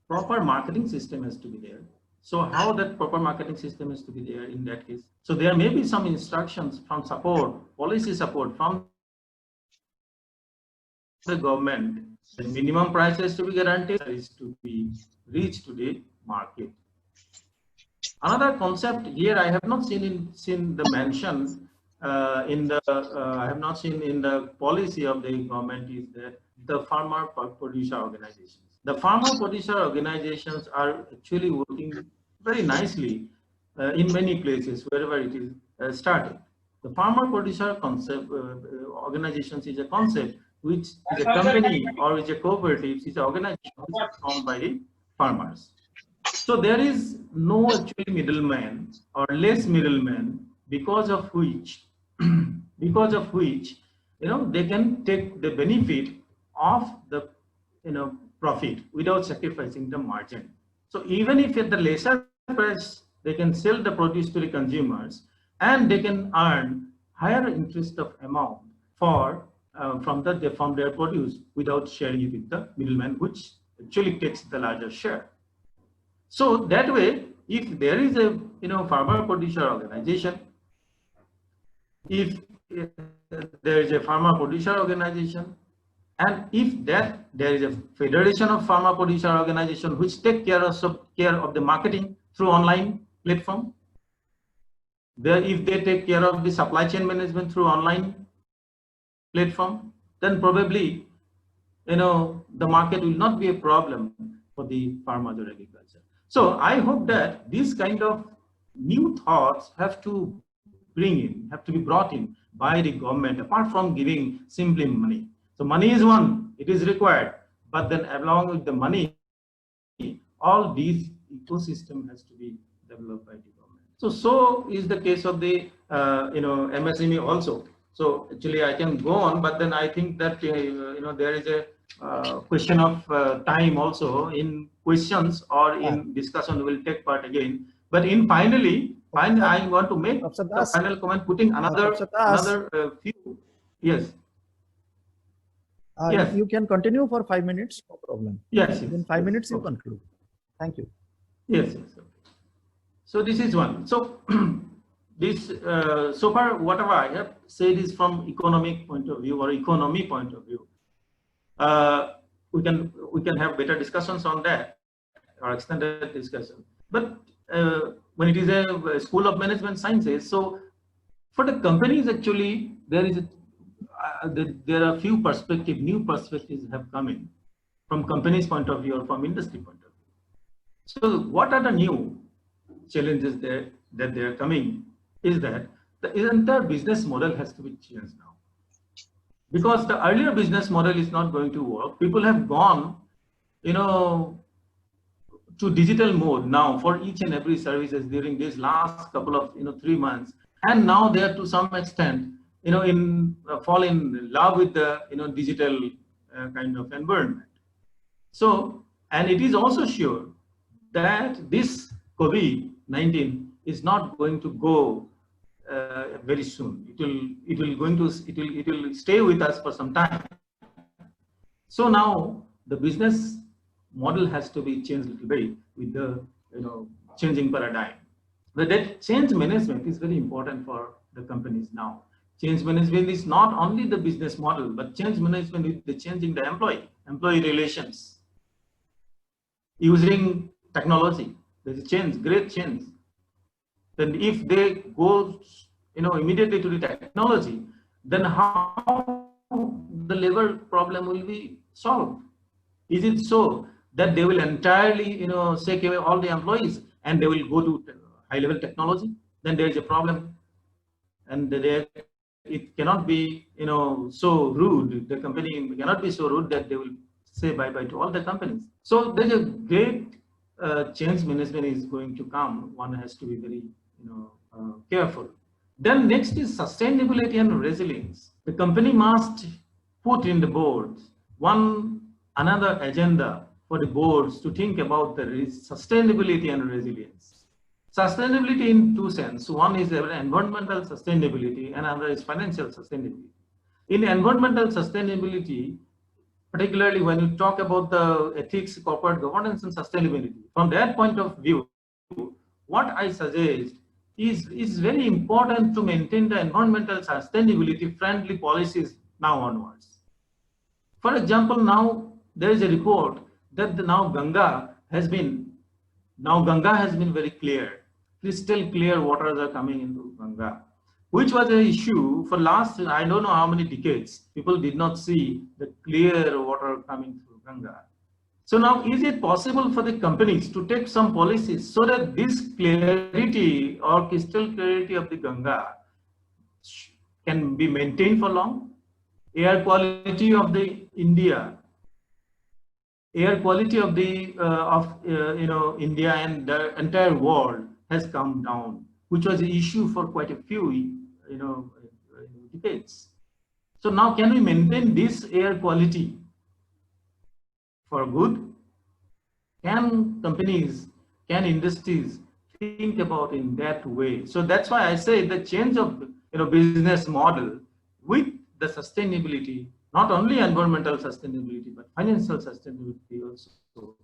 proper marketing system has to be there. So how that proper marketing system has to be there in that case? So there may be some instructions from policy support from the government. The minimum price has to be guaranteed, is to be reached to the market. Another concept here I have not seen the mention I have not seen in the policy of the government is that the farmer producer organizations. The farmer producer organizations are actually working very nicely in many places wherever it is started. The farmer producer concept organizations is a concept which is a company or is a cooperative, is an organization formed by the farmers. So there is no actually middleman or less middleman, because of which they can take the benefit of the profit without sacrificing the margin. So even if at the lesser price they can sell the produce to the consumers, and they can earn higher interest of amount for from their produce without sharing it with the middleman, which actually takes the larger share. So that way, if there is a farmer producer organization, if there is a farmer producer organization, and if that there is a federation of farmer producer organization which take care of the marketing through online platform, if they take care of the supply chain management through online platform, then probably the market will not be a problem for the farmers or agriculture. So I hope that these kind of new thoughts have to be brought in by the government, apart from giving simply money. So money is one, it is required, but then along with the money, all these ecosystem has to be developed by the government. So is the case of the MSME also. So actually I can go on, but then I think that there is a question of time also in questions or in discussion we will take part again. But finally I want to make the final comment, putting another few. Yes. Yes. You can continue for 5 minutes, no problem. Yes. In 5 minutes you conclude. Thank you. Yes. So this is one. So this so far whatever I have said is from economic point of view or economy point of view. We can have better discussions on that or extended discussion. But when it is a school of management sciences, so for the companies actually there are few new perspectives have come in from companies point of view or from industry point of view. So what are the new challenges that they are coming is that the entire business model has to be changed now, because the earlier business model is not going to work. People have gone to digital mode now for each and every services during this last couple of 3 months, and now they are to some extent fall in love with the digital kind of environment. So, and it is also sure that this COVID-19 is not going to go very soon. It will stay with us for some time. So now the business model has to be changed a little bit with the changing paradigm. But that change management is very important for the companies now. Change management is not only the business model, but change management with the changing the employee relations, using technology. There's a change, great change. Then if they go immediately to the technology, then how the labor problem will be solved? Is it so that they will entirely take away all the employees and they will go to high level technology? Then there is a problem, and it cannot be so rude. The company cannot be so rude that they will say bye bye to all the companies. So there's a great change management is going to come. One has to be very careful. Then next is sustainability and resilience. The company must put in the boards another agenda for the boards to think about the sustainability and resilience. Sustainability in two senses. One is environmental sustainability and another is financial sustainability. In environmental sustainability, particularly when you talk about the ethics, corporate governance and sustainability, from that point of view, what I suggest is very important to maintain the environmental sustainability friendly policies now onwards. For example, now there is a report that now Ganga has been very clear, crystal clear waters are coming into Ganga, which was an issue for last, I don't know how many decades. People did not see the clear water coming through Ganga. So now, is it possible for the companies to take some policies so that this clarity or crystal clarity of the Ganga can be maintained for long? Air quality of the India, air quality of the India and the entire world has come down, which was an issue for quite a few decades. So now, can we maintain this air quality for good? Can companies, can industries think about in that way? So that's why I say the change of business model with the sustainability, not only environmental sustainability but financial sustainability also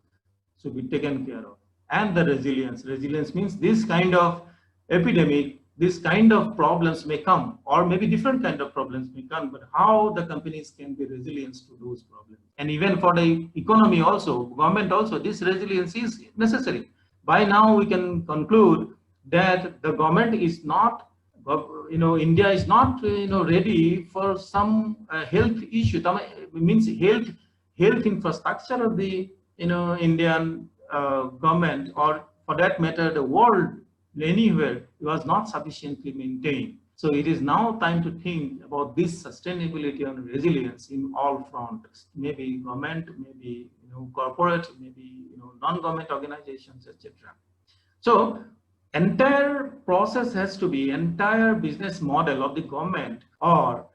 should be taken care of. And the resilience. Resilience means this kind of epidemic, this kind of problems may come, or maybe different kind of problems may come, but how the companies can be resilient to those problems. And even for the economy also, government also, this resilience is necessary. By now we can conclude that the government is not, India is not, ready for some health issue. It means health infrastructure of the, Indian government, or for that matter, the world anywhere, was not sufficiently maintained. So it is now time to think about this sustainability and resilience in all fronts. Maybe government, maybe corporate, maybe non-government organizations, etc. So entire process has to be, entire business model of the government or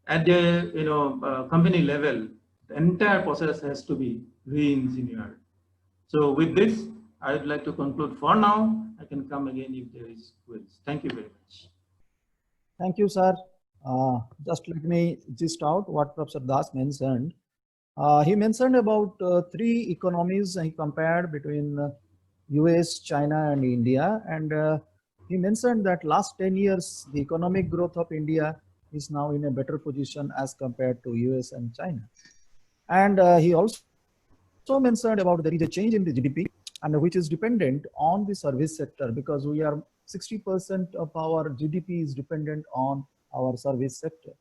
at the company level, the entire process has to be re-engineered. So with this, I would like to conclude for now. I can come again if there is quiz. Thank you very much. Thank you, sir. Just let me gist out what Professor Das mentioned. He mentioned about 3 economies he compared between US, China and India. And he mentioned that last 10 years, the economic growth of India is now in a better position as compared to US and China. And he also mentioned about there is a change in the GDP, and which is dependent on the service sector, because we are 60% of our GDP is dependent on our service sector.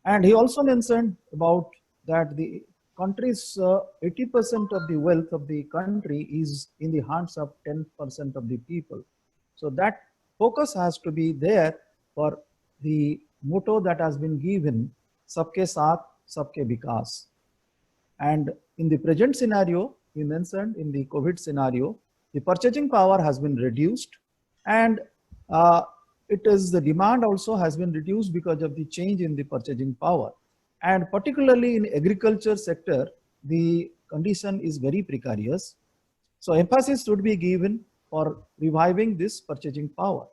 And he also mentioned about that the country's 80% of the wealth of the country is in the hands of 10% of the people. So that focus has to be there for the motto that has been given, Sabke Saath, Sabke Vikas. And in the present scenario, he mentioned in the COVID scenario, the purchasing power has been reduced, and it is the demand also has been reduced because of the change in the purchasing power. And particularly in agriculture sector, the condition is very precarious. So emphasis should be given for reviving this purchasing power.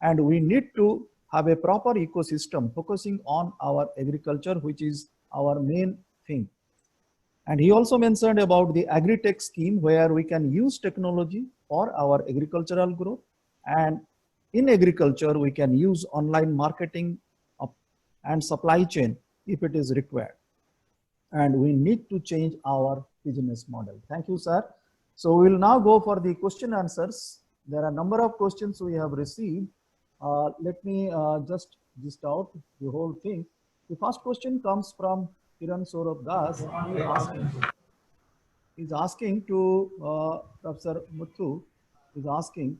And we need to have a proper ecosystem focusing on our agriculture, which is our main thing. And he also mentioned about the agri-tech scheme, where we can use technology for our agricultural growth. And in agriculture, we can use online marketing and supply chain if it is required. And we need to change our business model. Thank you, sir. So we will now go for the question answers. There are a number of questions we have received. Let me just list out the whole thing. The first question comes from Kiran Saurabh Das. He's asking to Professor Muthu, is asking,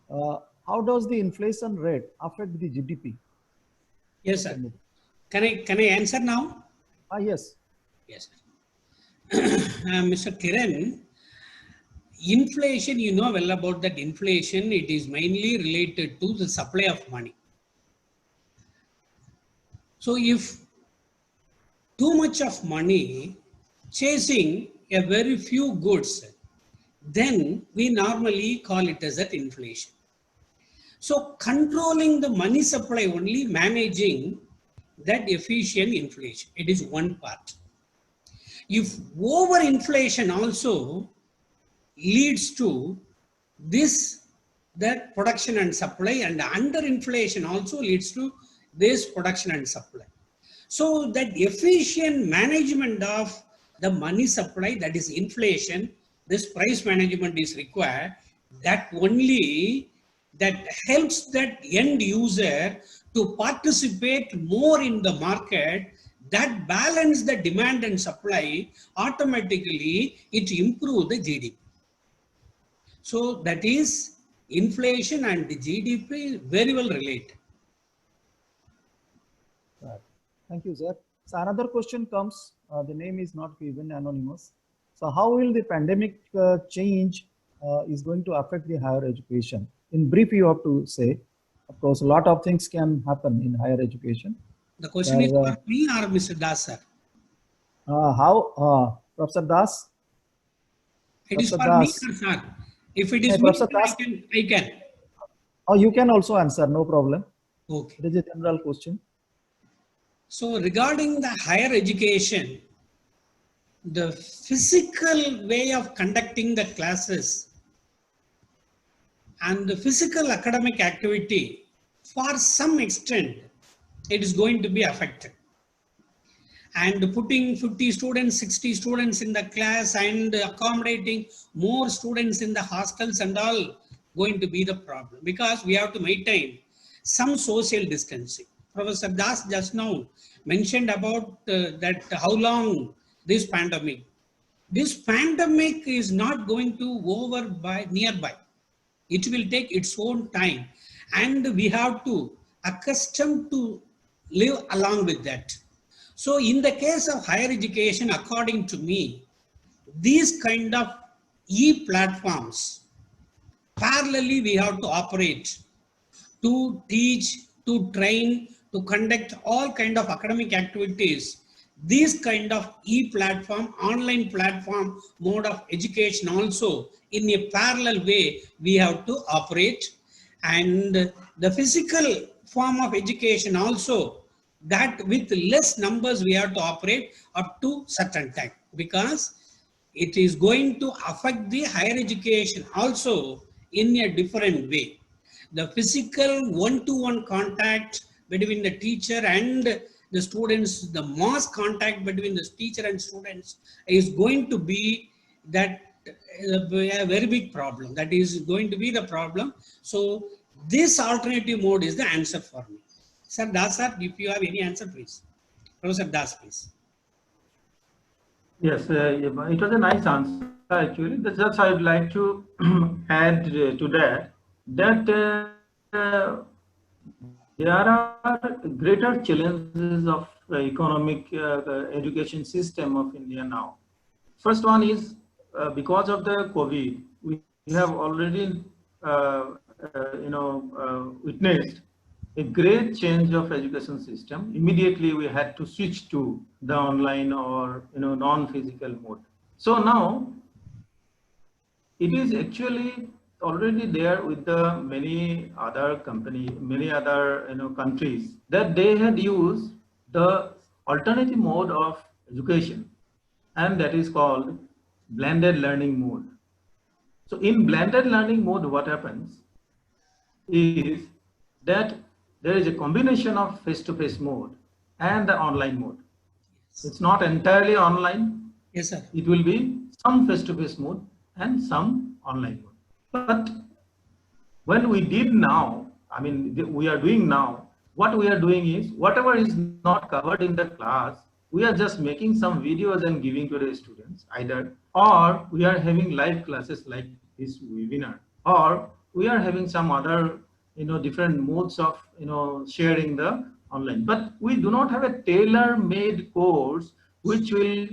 how does the inflation rate affect the GDP? Yes, sir. Can I answer now? Yes. Yes, sir. Mr. Kiran, inflation, you know well about that inflation, it is mainly related to the supply of money. So if too much of money chasing a very few goods, then we normally call it as that inflation. So controlling the money supply only, managing that efficient inflation, it is one part. If overinflation also leads to this, that production and supply, and underinflation also leads to this production and supply. So that efficient management of the money supply, that is inflation, this price management is required. That only that helps that end user to participate more in the market. That balance the demand and supply, automatically it improves the GDP. So that is inflation and the GDP very well related. Thank you, sir. So another question comes, the name is not given, anonymous. So how will the pandemic change is going to affect the higher education? In brief, you have to say. Of course, a lot of things can happen in higher education. The question is for me or Mr. Das, sir? Professor Das? It is Professor for me, Das. sir. If it is Hey, me, Professor Das. I can. Oh, you can also answer, no problem. Okay. It is a general question. So regarding the higher education, the physical way of conducting the classes and the physical academic activity, for some extent, it is going to be affected. And putting 50 students, 60 students in the class and accommodating more students in the hostels and all going to be the problem, because we have to maintain some social distancing. Professor Das just now mentioned about that how long this pandemic. This pandemic is not going to over by nearby. It will take its own time, and we have to accustom to live along with that. So in the case of higher education, according to me, these kind of e-platforms, parallelly we have to operate to teach, to train, to conduct all kind of academic activities. These kind of e-platform, online platform mode of education also in a parallel way we have to operate. And the physical form of education also, that with less numbers we have to operate up to certain time, because it is going to affect the higher education also in a different way. The physical one-to-one contact between the teacher and the students, the mass contact between the teacher and students is going to be that a very big problem. That is going to be the problem. So this alternative mode is the answer for me. Sir Das, sir, if you have any answer, please. Professor Das, please. Yes, it was a nice answer actually. Just I would like to add to that there are greater challenges of economic education system of India now. First one is because of the COVID, we have already witnessed a great change of education system. Immediately we had to switch to the online or non-physical mode. So now it is actually already there with the many other countries, that they had used the alternative mode of education, and that is called blended learning mode. So in blended learning mode, what happens is that there is a combination of face-to-face mode and the online mode. It's not entirely online. Yes, sir. It will be some face-to-face mode and some online mode. But when we did now, we are doing now, what we are doing is whatever is not covered in the class, we are just making some videos and giving to the students either, or we are having live classes like this webinar, or we are having some other different modes of sharing the online. But we do not have a tailor-made course which will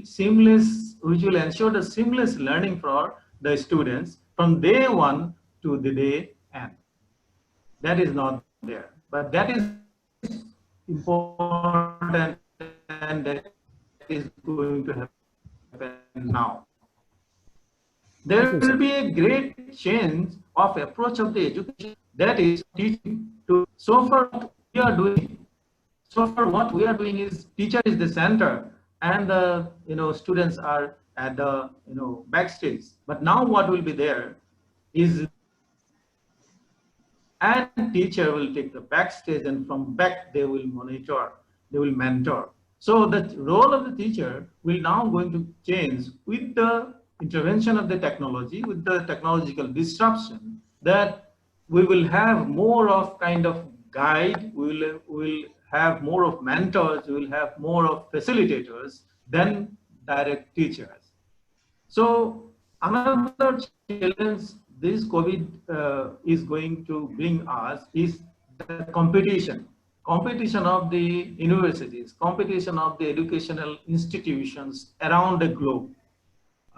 ensure the seamless learning for the students from day one to the day end. That is not there, but that is important, and that is going to happen now. There will be a great change of approach of the education, that is teaching to. So far what we are doing is teacher is the center and the students are at the backstage. But now what will be there is, and teacher will take the backstage, and from back they will monitor, they will mentor. So the role of the teacher will now going to change with the intervention of the technology, with the technological disruption, that we will have more of kind of guide, we will have more of mentors, we will have more of facilitators than direct teachers. So another challenge this COVID is going to bring us is the competition of the universities, competition of the educational institutions around the globe.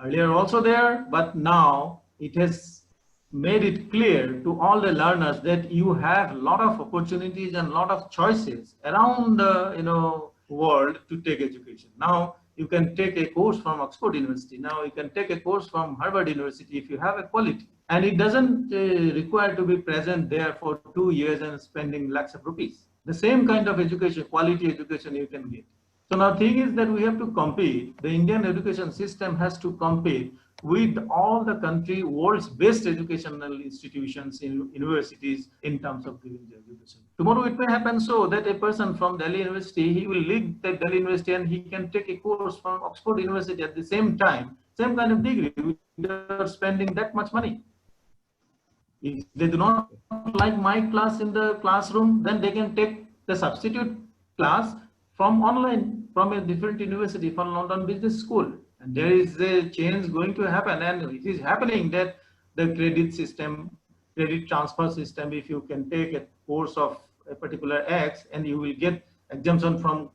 Earlier also there, but now it has made it clear to all the learners that you have a lot of opportunities and a lot of choices around the world to take education. Now you can take a course from Oxford University. Now you can take a course from Harvard University if you have a quality. And it doesn't require to be present there for 2 years and spending lakhs of rupees. The same kind of education, quality education you can get. So now thing is that we have to compete. The Indian education system has to compete with all the country world's best educational institutions in universities in terms of giving the education. Tomorrow it may happen so that a person from Delhi University, he will leave the Delhi University and he can take a course from Oxford University at the same time, same kind of degree, without spending that much money. If they do not like my class in the classroom, then they can take the substitute class from online, from a different university, from London Business School. And there is a change going to happen, and it is happening that the credit system, credit transfer system, if you can take a course of a particular X and you will get exemption from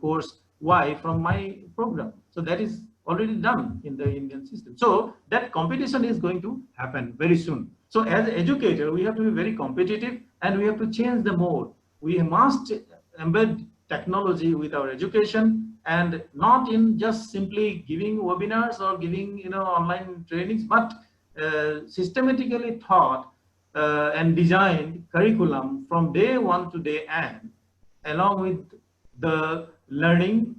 course Y from my program. So that is already done in the Indian system. So that competition is going to happen very soon. So as an educator, we have to be very competitive and we have to change the mode. We must embed technology with our education, and not in just simply giving webinars or giving online trainings, but systematically thought and designed curriculum from day one to day end, along with the learning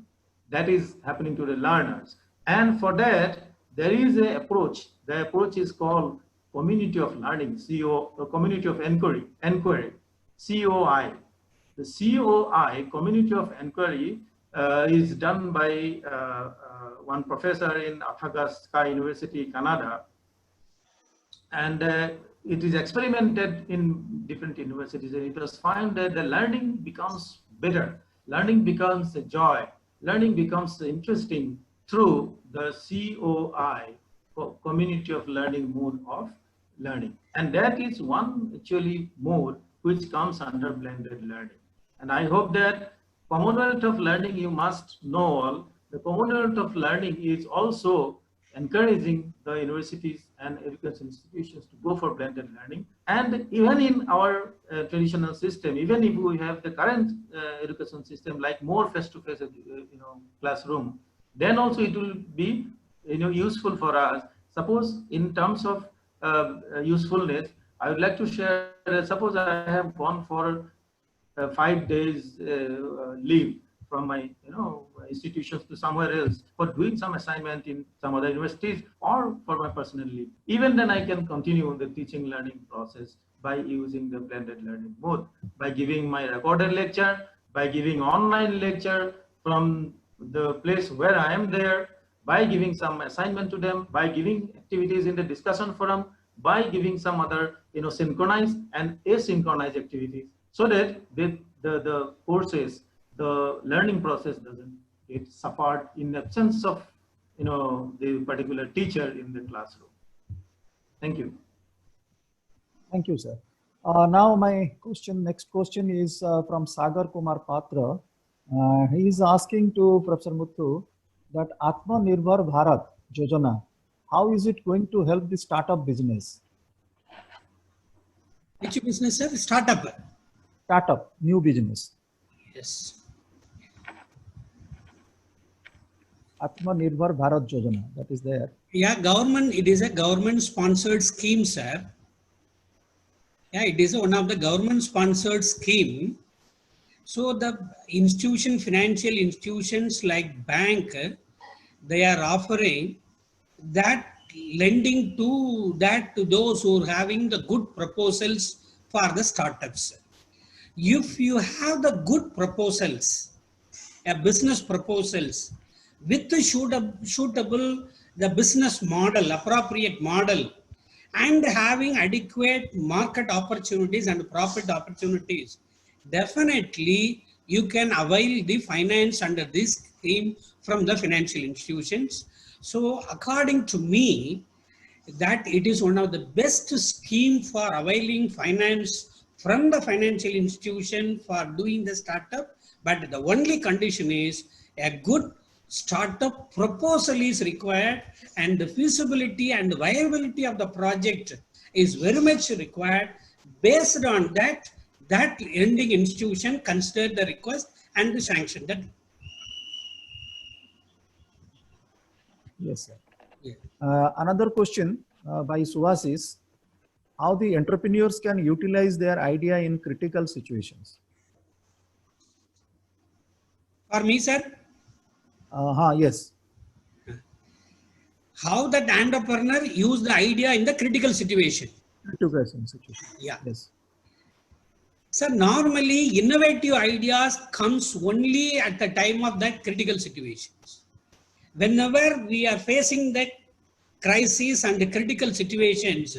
that is happening to the learners. And for that, there is an approach. The approach is called community of learning, community of inquiry, COI. The COI, community of inquiry, is done by one professor in Athabasca University, Canada, and it is experimented in different universities, and it was found that the learning becomes better, learning becomes a joy, learning becomes interesting through the COI, community of learning mode of learning, and that is one actually mode which comes under blended learning. And I hope that Commonwealth of Learning, you must know all, the Commonwealth of Learning is also encouraging the universities and education institutions to go for blended learning. And even in our traditional system, even if we have the current education system like more face-to-face classroom, then also it will be useful for us. Suppose in terms of usefulness, I would like to share, suppose I have gone for 5 days leave from my institutions to somewhere else for doing some assignment in some other universities or for my personal leave. Even then I can continue the teaching learning process by using the blended learning mode, by giving my recorded lecture, by giving online lecture from the place where I am there, by giving some assignment to them, by giving activities in the discussion forum, by giving some other synchronized and asynchronized activities, so that the courses, the learning process doesn't get suffered in absence of the particular teacher in the classroom. Thank you. Thank you, sir. Now my next question is from Sagar Kumar Patra. He is asking to Professor Muthu that Atmanirbhar Bharat Yojana, how is it going to help the startup business? Which business, sir? Startup, new business. Yes. Atmanirbhar Bharat Yojana, that is there. Yeah, government, it is a government sponsored scheme, sir. Yeah, it is one of the government sponsored scheme. So the financial institutions like bank, they are offering that lending to those who are having the good proposals for the startups. If you have the good proposals, business proposals with the suitable the business model, appropriate model, and having adequate market opportunities and profit opportunities, definitely you can avail the finance under this scheme from the financial institutions. So according to me, that it is one of the best scheme for availing finance from the financial institution for doing the startup. But the only condition is a good startup proposal is required, and the feasibility and viability of the project is very much required. Based on that lending institution consider the request and the sanction that. Yes, sir. Yeah. Another question by Suhas is how the entrepreneurs can utilize their idea in critical situations. For me, sir, Yes. how that entrepreneur use the idea in the critical situation. Critical situation. Yeah. Yes. So normally innovative ideas comes only at the time of that critical situations. Whenever we are facing that crisis and the critical situations,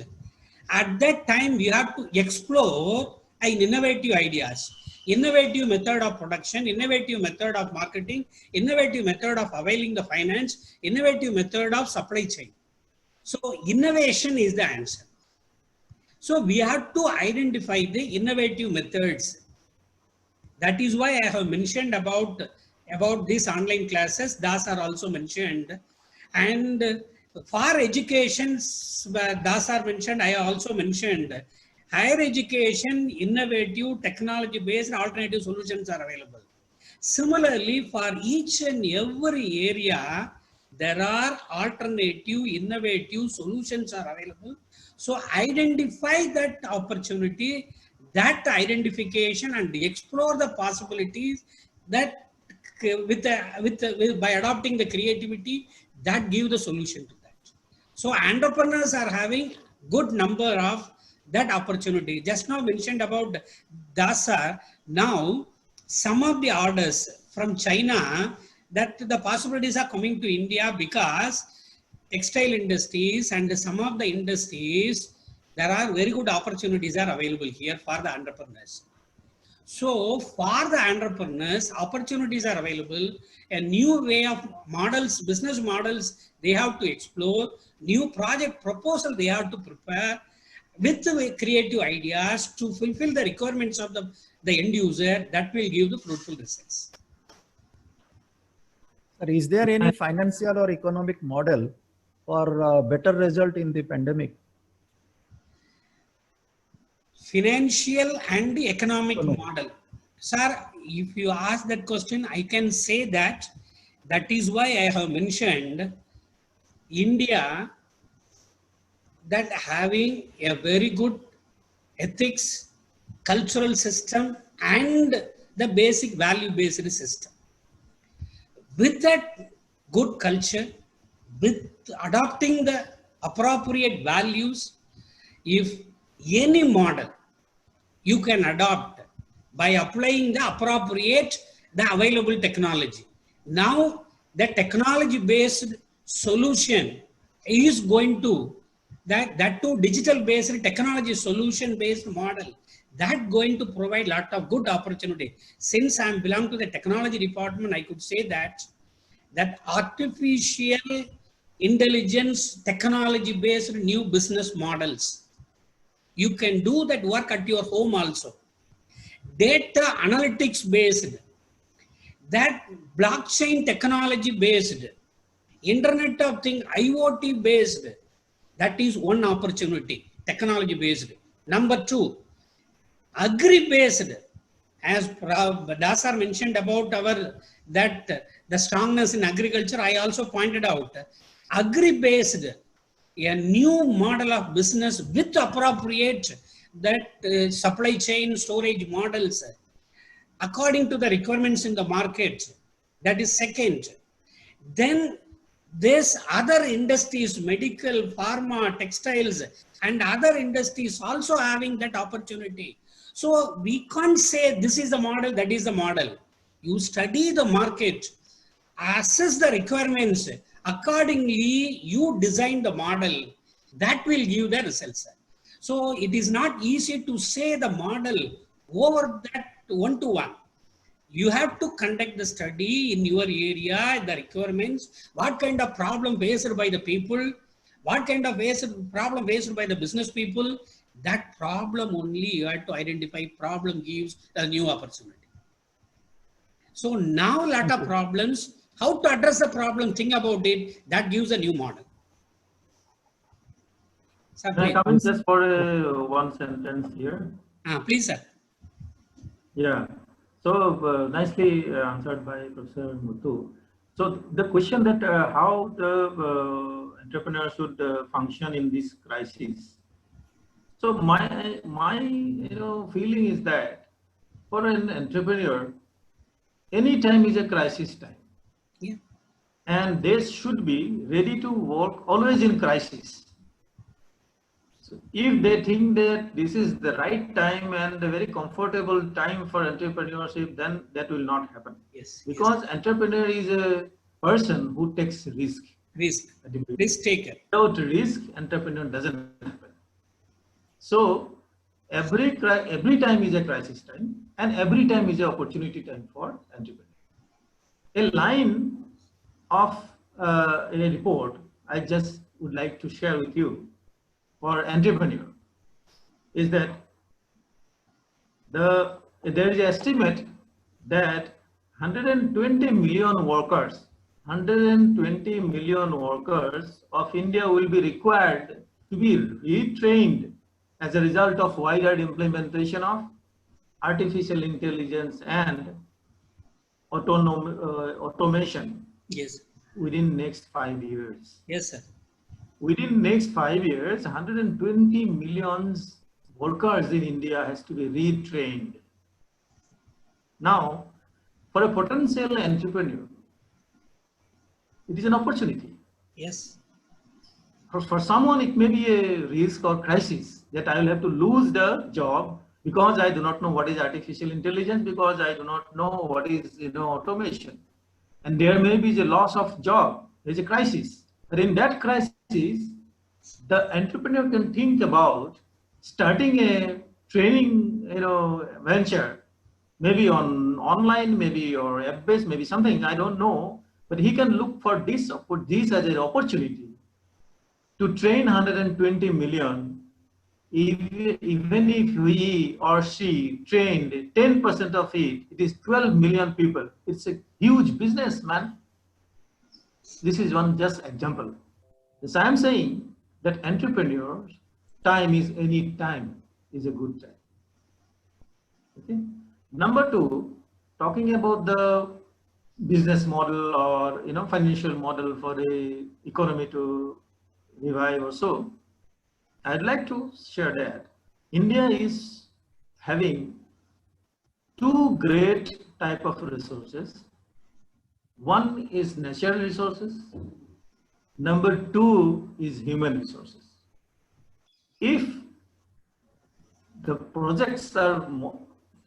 at that time we have to explore an innovative ideas, innovative method of production, innovative method of marketing, innovative method of availing the finance, innovative method of supply chain. So innovation is the answer. So we have to identify the innovative methods. That is why I have mentioned about these online classes. Those are also mentioned. And for education, those are mentioned. I also mentioned higher education, innovative, technology-based alternative solutions are available. Similarly, for each and every area, there are alternative, innovative solutions are available. So identify that opportunity, that identification, and explore the possibilities that by adopting the creativity that give the solution to that. So entrepreneurs are having good number of that opportunity. Just now mentioned about DASA. Now some of the orders from China, that the possibilities are coming to India because textile industries and some of the industries, there are very good opportunities are available here for the entrepreneurs. So for the entrepreneurs, opportunities are available, a new way of models, business models, they have to explore, new project proposal they have to prepare with the creative ideas to fulfill the requirements of the end user, that will give the fruitful results. Sir, is there any financial or economic model for better result in the pandemic? Financial and the economic model. Sir, if you ask that question, I can say that is why I have mentioned India that having a very good ethics, cultural system, and the basic value-based system. With that good culture, with adopting the appropriate values, if any model you can adopt by applying the appropriate, the available technology. Now, the technology-based solution is going to, that to digital-based technology solution-based model, that going to provide lot of good opportunity. Since I belong to the technology department, I could say that artificial intelligence technology-based new business models, you can do that work at your home also. Data analytics based, that blockchain technology based, Internet of Things, IoT based, that is one opportunity, technology based. Number two, agri based, as Dasar mentioned about the strongness in agriculture, I also pointed out, agri based, a new model of business with appropriate that supply chain storage models according to the requirements in the market. That is second. Then this other industries, medical, pharma, textiles, and other industries also having that opportunity. So we can't say this is the model, that is the model. You study the market, assess the requirements, accordingly you design the model, that will give the results. So it is not easy to say the model over that one-to-one. You have to conduct the study in your area, the requirements, what kind of problem faced by the people, what kind of problem faced by the business people. That problem only you have to identify. Problem gives a new opportunity. So now a lot of problems, how to address the problem, think about it, that gives a new model. Sir, Can I come in just for one sentence here? Please, sir. Yeah. So nicely answered by Professor Muthu. So the question that how the entrepreneur should function in this crisis. So my feeling is that for an entrepreneur, any time is a crisis time. Yeah. And they should be ready to work always in crisis. So if they think that this is the right time and a very comfortable time for entrepreneurship, then that will not happen. Yes. Because entrepreneur is a person who takes risk. Risk taker. Without risk, entrepreneur doesn't happen. So every time is a crisis time, and every time is an opportunity time for entrepreneur. A line of a report I just would like to share with you for entrepreneur is that there is an estimate that 120 million workers of India will be required to be retrained as a result of wider implementation of artificial intelligence and automation. Yes. Within next 5 years. Yes, sir. Within next 5 years, 120 million workers in India has to be retrained. Now, for a potential entrepreneur, it is an opportunity. Yes. For someone, it may be a risk or crisis that I will have to lose the job because I do not know what is artificial intelligence, because I do not know what is automation. And there may be a loss of job, there's a crisis. But in that crisis, the entrepreneur can think about starting a training venture, maybe online, maybe or app-based, maybe something, I don't know. But he can look for this as an opportunity to train 120 million. Even if he or she trained 10% of it, it is 12 million people. It's a huge business, man. This is one just example. So I'm saying that entrepreneurs, time is any time is a good time. Okay. Number two, talking about the business model or financial model for a economy to revive or so. I'd like to share that India is having two great type of resources. One is natural resources. Number two is human resources. If the projects are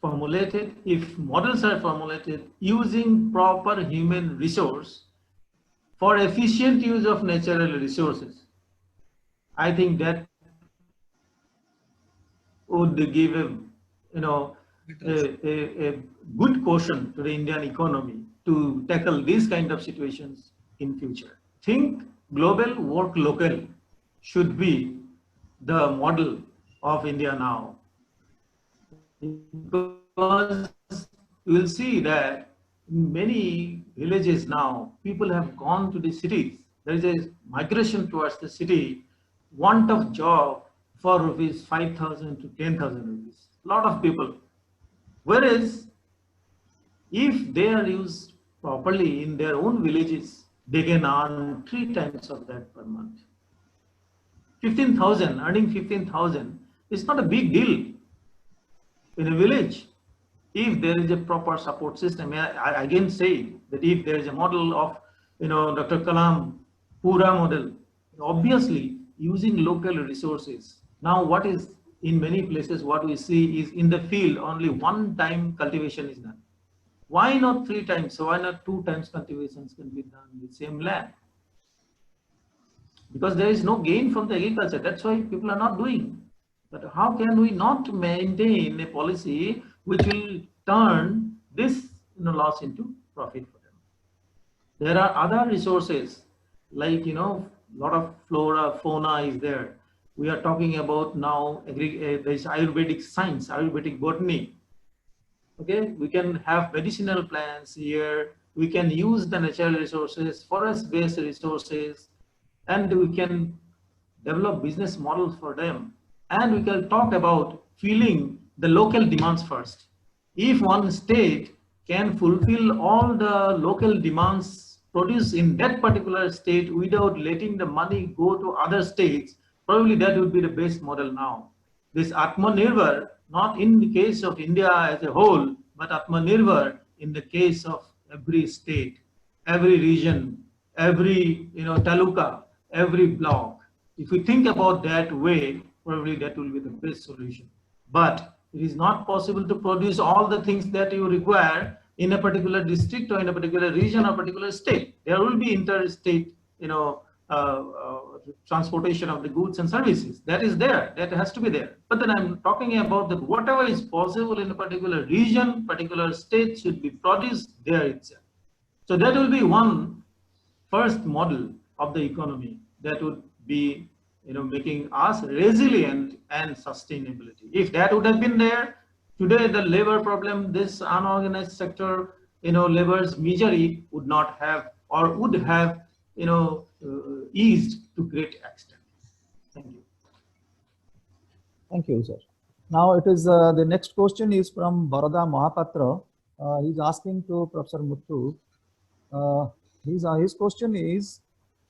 formulated, if models are formulated using proper human resource for efficient use of natural resources, I think that would give a good caution to the Indian economy to tackle these kind of situations in future. Think global, work local should be the model of India now. Because you will see that in many villages now, people have gone to the cities. There is a migration towards the city, want of job for rupees 5,000 to 10,000 rupees. A lot of people. Whereas, if they are used properly in their own villages, they can earn 3 times of that per month. 15,000, earning 15,000 is not a big deal in a village. If there is a proper support system, I again say that if there is a model of, Dr. Kalam, Pura model, obviously using local resources. Now, what is in many places, what we see is in the field, only one time cultivation is done. Why not 3 times? So why not 2 times cultivations can be done with same land? Because there is no gain from the agriculture. That's why people are not doing. But how can we not maintain a policy which will turn this loss into profit for them? There are other resources like lot of flora, fauna is there. We are talking about now there's Ayurvedic science, Ayurvedic botany. Okay, we can have medicinal plants here. We can use the natural resources, forest-based resources, and we can develop business models for them. And we can talk about filling the local demands first. If one state can fulfill all the local demands produce in that particular state without letting the money go to other states, probably that would be the best model now. This Atmanirbhar, not in the case of India as a whole, but Atmanirbhar in the case of every state, every region, every taluka, every block. If we think about that way, probably that will be the best solution. But it is not possible to produce all the things that you require in a particular district or in a particular region or particular state. There will be interstate, transportation of the goods and services. That is there. That has to be there. But then I'm talking about that whatever is possible in a particular region, particular state should be produced there itself. So that will be one first model of the economy that would be making us resilient and sustainability. If that would have been there, today the labor problem, this unorganized sector, labor's misery would not have or would have eased to great extent. Thank you. Thank you, sir. Now it is the next question is from Barada Mahapatra. He's asking to Professor Muthu. His question is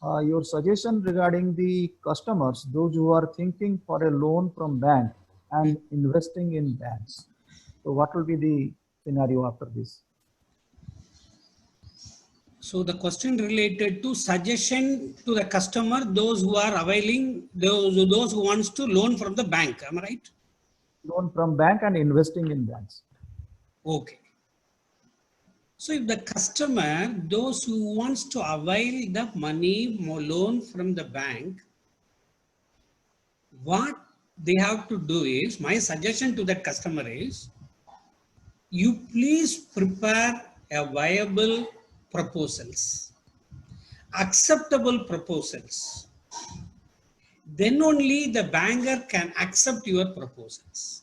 your suggestion regarding the customers, those who are thinking for a loan from bank and investing in banks. So what will be the scenario after this? So the question related to suggestion to the customer, those who are availing, those who wants to loan from the bank, am I right? Loan from bank and investing in banks. Okay. So if the customer, those who wants to avail the money loan from the bank, what they have to do is, my suggestion to that customer is, you please prepare a viable proposals, acceptable proposals. Then only the banker can accept your proposals.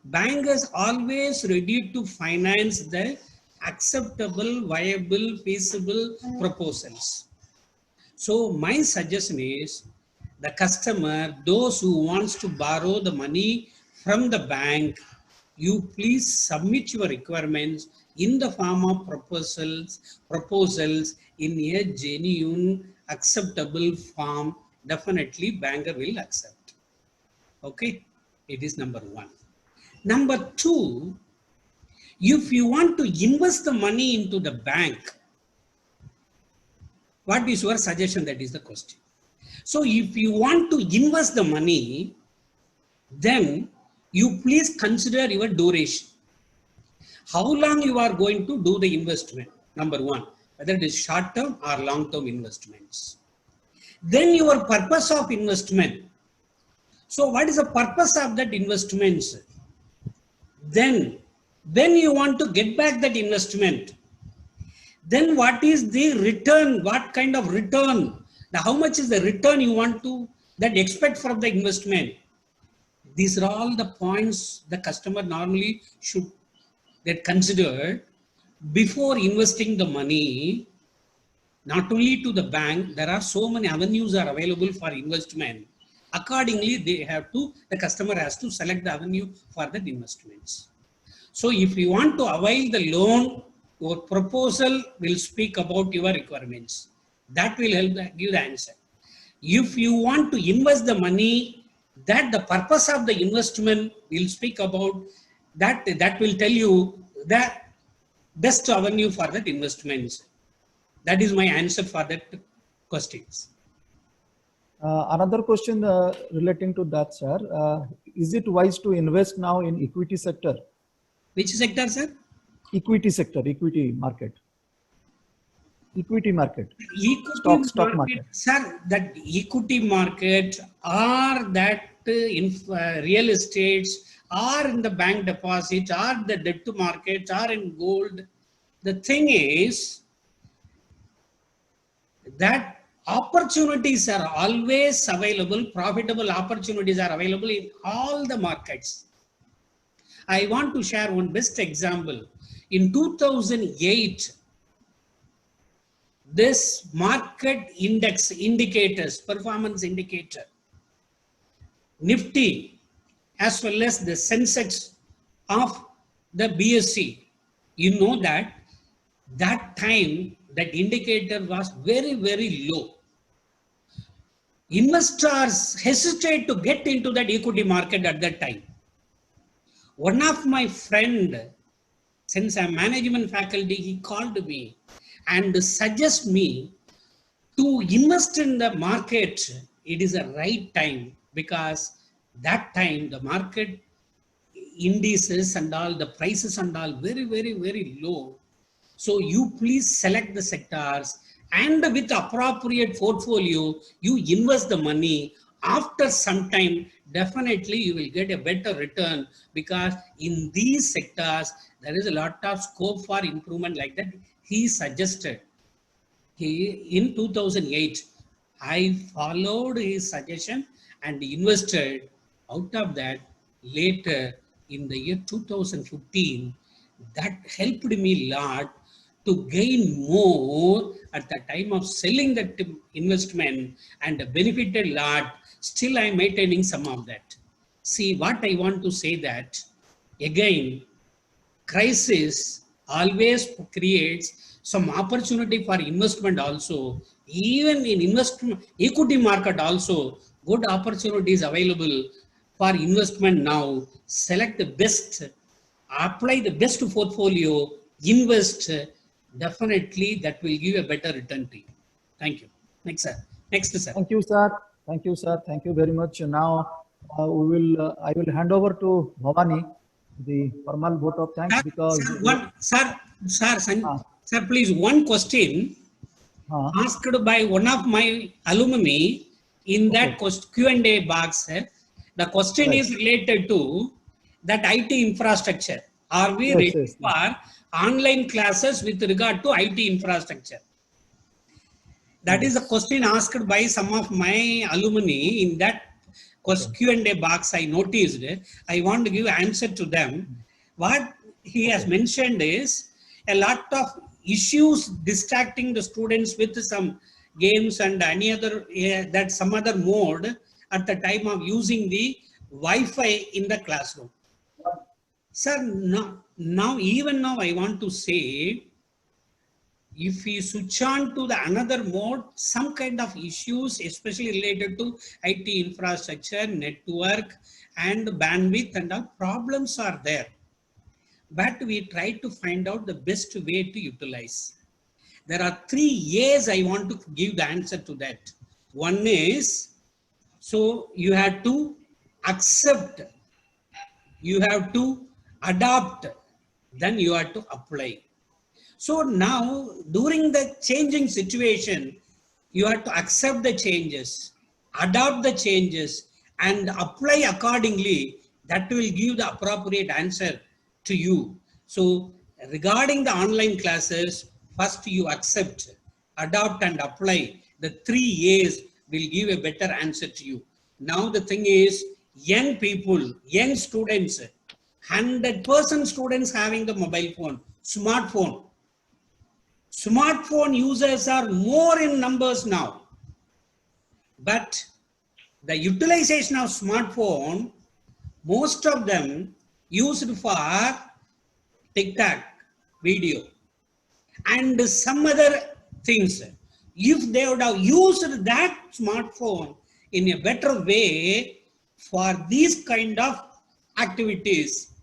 Bankers always ready to finance the acceptable, viable, feasible proposals. So my suggestion is the customer, those who wants to borrow the money from the bank, you please submit your requirements in the form of proposals in a genuine, acceptable form. Definitely banker will accept. Okay, it is number one. Number two, if you want to invest the money into the bank, what is your suggestion? That is the question. So if you want to invest the money, then you please consider your duration. How long you are going to do the investment, number one, whether it is short term or long term investments. Then your purpose of investment. So what is the purpose of that investments? Then when you want to get back that investment, then what is the return? What kind of return? Now, how much is the return you want to that expect from the investment? These are all the points the customer normally should get considered before investing the money. Not only to the bank, there are so many avenues are available for investment. Accordingly, the customer has to select the avenue for the investments. So if you want to avail the loan, your proposal will speak about your requirements. That will help give the answer. If you want to invest the money, that the purpose of the investment will speak about that. That will tell you the best avenue for that investments. That is my answer for that questions. Another question relating to that, sir. Is it wise to invest now in equity sector? Which sector, sir? Equity sector, equity market. Equity market. Equity stock market. Sir, that equity market or that in real estates or in the bank deposit or the debt to market or in gold. The thing is that opportunities are always available, profitable opportunities are available in all the markets. I want to share one best example. In 2008, this market index indicators, performance indicator, Nifty, as well as the Sensex of the BSE, you know that time that indicator was very, very low. Investors hesitate to get into that equity market at that time. One of my friend, since I'm management faculty, he called me and suggest me to invest in the market. It is a right time because that time the market indices and all the prices and all very, very, very low. So you please select the sectors and with appropriate portfolio, you invest the money. After some time, definitely you will get a better return because in these sectors, there is a lot of scope for improvement like that. He suggested. In 2008, I followed his suggestion and invested. Out of that, later in the year 2015, that helped me a lot to gain more at the time of selling that investment and benefited a lot. Still, I'm maintaining some of that. See, what I want to say that again, crisis always creates some opportunity for investment also. Even in investment equity market also, good opportunities available for investment now. Select the best, apply the best portfolio, invest. Definitely that will give a better return to you. Thank you. Next, sir. Next, sir. Thank you, sir. Thank you, sir. Thank you very much. Now, I will hand over to Bhavani the formal vote of thanks because. Sir, please, one question asked by one of my alumni in that Q&A box. Sir. The question is related to that IT infrastructure. Are we ready for online classes with regard to IT infrastructure? That is a question asked by some of my alumni in that Q&A box. I noticed. I want to give answer to them. What he has mentioned is a lot of issues distracting the students with some games and any other that some other mode at the time of using the Wi-Fi in the classroom. Sir, even now I want to say, if we switch on to the another mode, some kind of issues, especially related to IT infrastructure, network, and bandwidth and all problems are there. But we try to find out the best way to utilize. There are 3 A's I want to give the answer to that. One is, so you have to accept, you have to adopt, then you have to apply. So now, during the changing situation, you have to accept the changes, adopt the changes, and apply accordingly. That will give the appropriate answer to you. So regarding the online classes, first you accept, adopt, and apply. The 3 A's will give a better answer to you. Now the thing is, young people, young students, 100% students having the mobile phone, smartphone. Smartphone users are more in numbers now. But the utilization of smartphone, most of them used for TikTok video and some other things. If they would have used that smartphone in a better way for these kind of activities,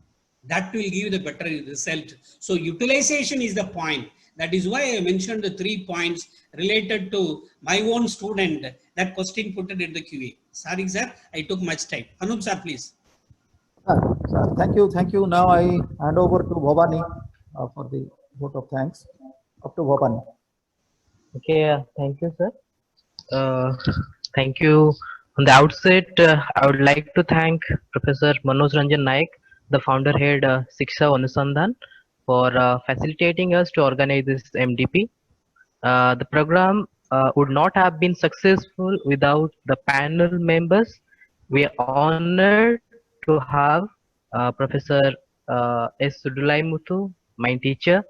that will give the better result. So utilization is the point. That is why I mentioned the 3 points related to my own student. That question put it in the QA. Sorry, sir, I took much time. Anup, sir, please. Sir, thank you. Thank you. Now I hand over to Bhavani for the vote of thanks. Up to Bhavani. Okay, thank you, sir. Thank you. On the outset, I would like to thank Professor Manoj Ranjan Naik, the founder head Shiksha Anusandhan, for facilitating us to organize this MDP. The program would not have been successful without the panel members. We are honored to have Professor S. Sudulai Muthu, my teacher,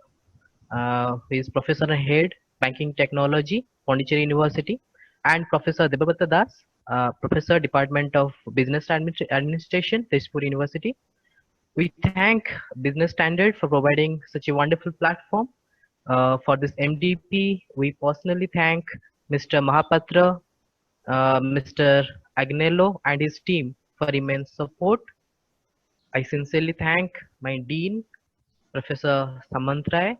who is Professor Head, Banking Technology, Pondicherry University, and Professor Debabrata Das, Professor, Department of Business Administration, Tezpur University. We thank Business Standard for providing such a wonderful platform. For this MDP, we personally thank Mr. Mahapatra, Mr. Agnello and his team for immense support. I sincerely thank my Dean, Professor Samantrai,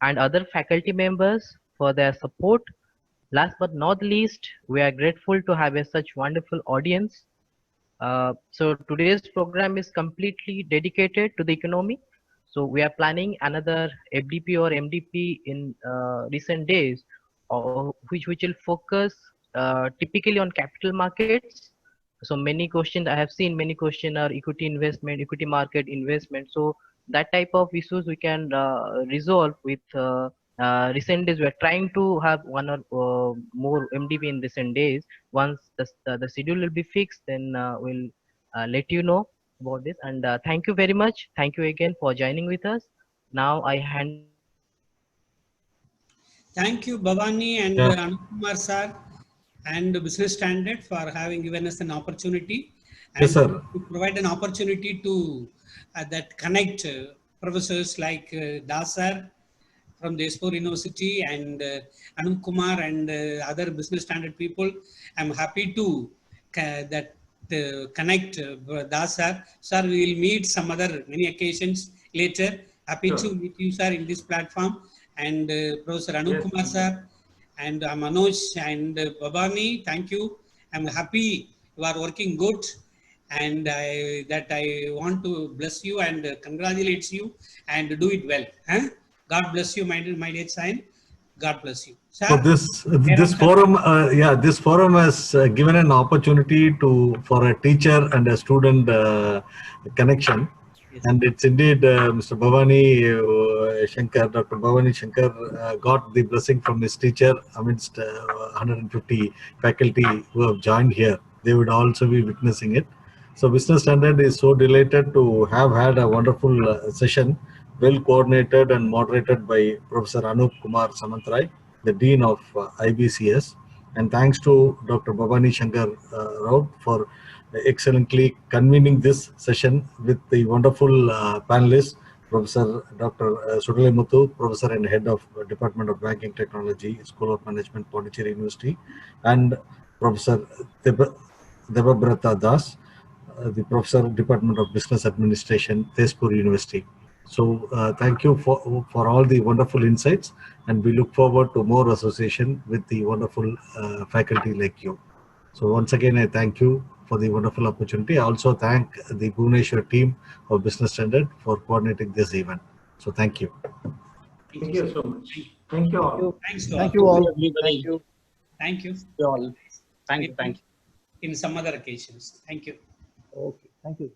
and other faculty members for their support. Last but not least, we are grateful to have such wonderful audience. So today's program is completely dedicated to the economy. So we are planning another FDP or MDP in recent days, which will focus typically on capital markets. So many questions I have seen, many questions are equity investment, equity market investment. So that type of issues we can resolve with recent days. We are trying to have one or more MDP in recent days. Once the schedule will be fixed, then we'll let you know about this. And thank you very much. Thank you again for joining with us. Now I hand. Thank you, Bhavani and Yeah. Anukumar sir and Business Standard for having given us an opportunity and Yes, sir. to provide an opportunity to that connect professors like Das sir from the S4 University and Anand Kumar and other Business Standard people. I'm happy to that connect Das sir. Sir, we will meet some other many occasions later. Happy to meet you, sir, in this platform. And Professor Anand Kumar sir and Manoj and Babani, thank you. I'm happy you are working good, and I want to bless you and congratulate you and do it well. Huh? God bless you, my dear son. God bless you. Sir, So this forum, this forum has given an opportunity for a teacher and a student connection. Yes. And it's indeed Mr. Bhavani Shankar, Dr. Bhavani Shankar got the blessing from his teacher amidst 150 faculty who have joined here. They would also be witnessing it. So Business Standard is so delighted to have had a wonderful session, well coordinated and moderated by Professor Anup Kumar Samantrai, the Dean of IBCS. And thanks to Dr. Bhavani Shankar Rao for excellently convening this session with the wonderful panelists, Professor Dr. Sudale Muthu, Professor and Head of Department of Banking Technology, School of Management, Pondicherry University, and Professor Debabrata Das, the Professor Department of Business Administration, Tezpur University. So thank you for all the wonderful insights, and we look forward to more association with the wonderful faculty like you. So once again, I thank you for the wonderful opportunity. I also thank the Bhubaneswar team of Business Standard for coordinating this event. So thank you. Thank you so much. Thank you all. Thanks to Thank all. you all. Everybody. Thank you. Thank you. You all. Thank you. In some other occasions. Thank you. Okay. Thank you.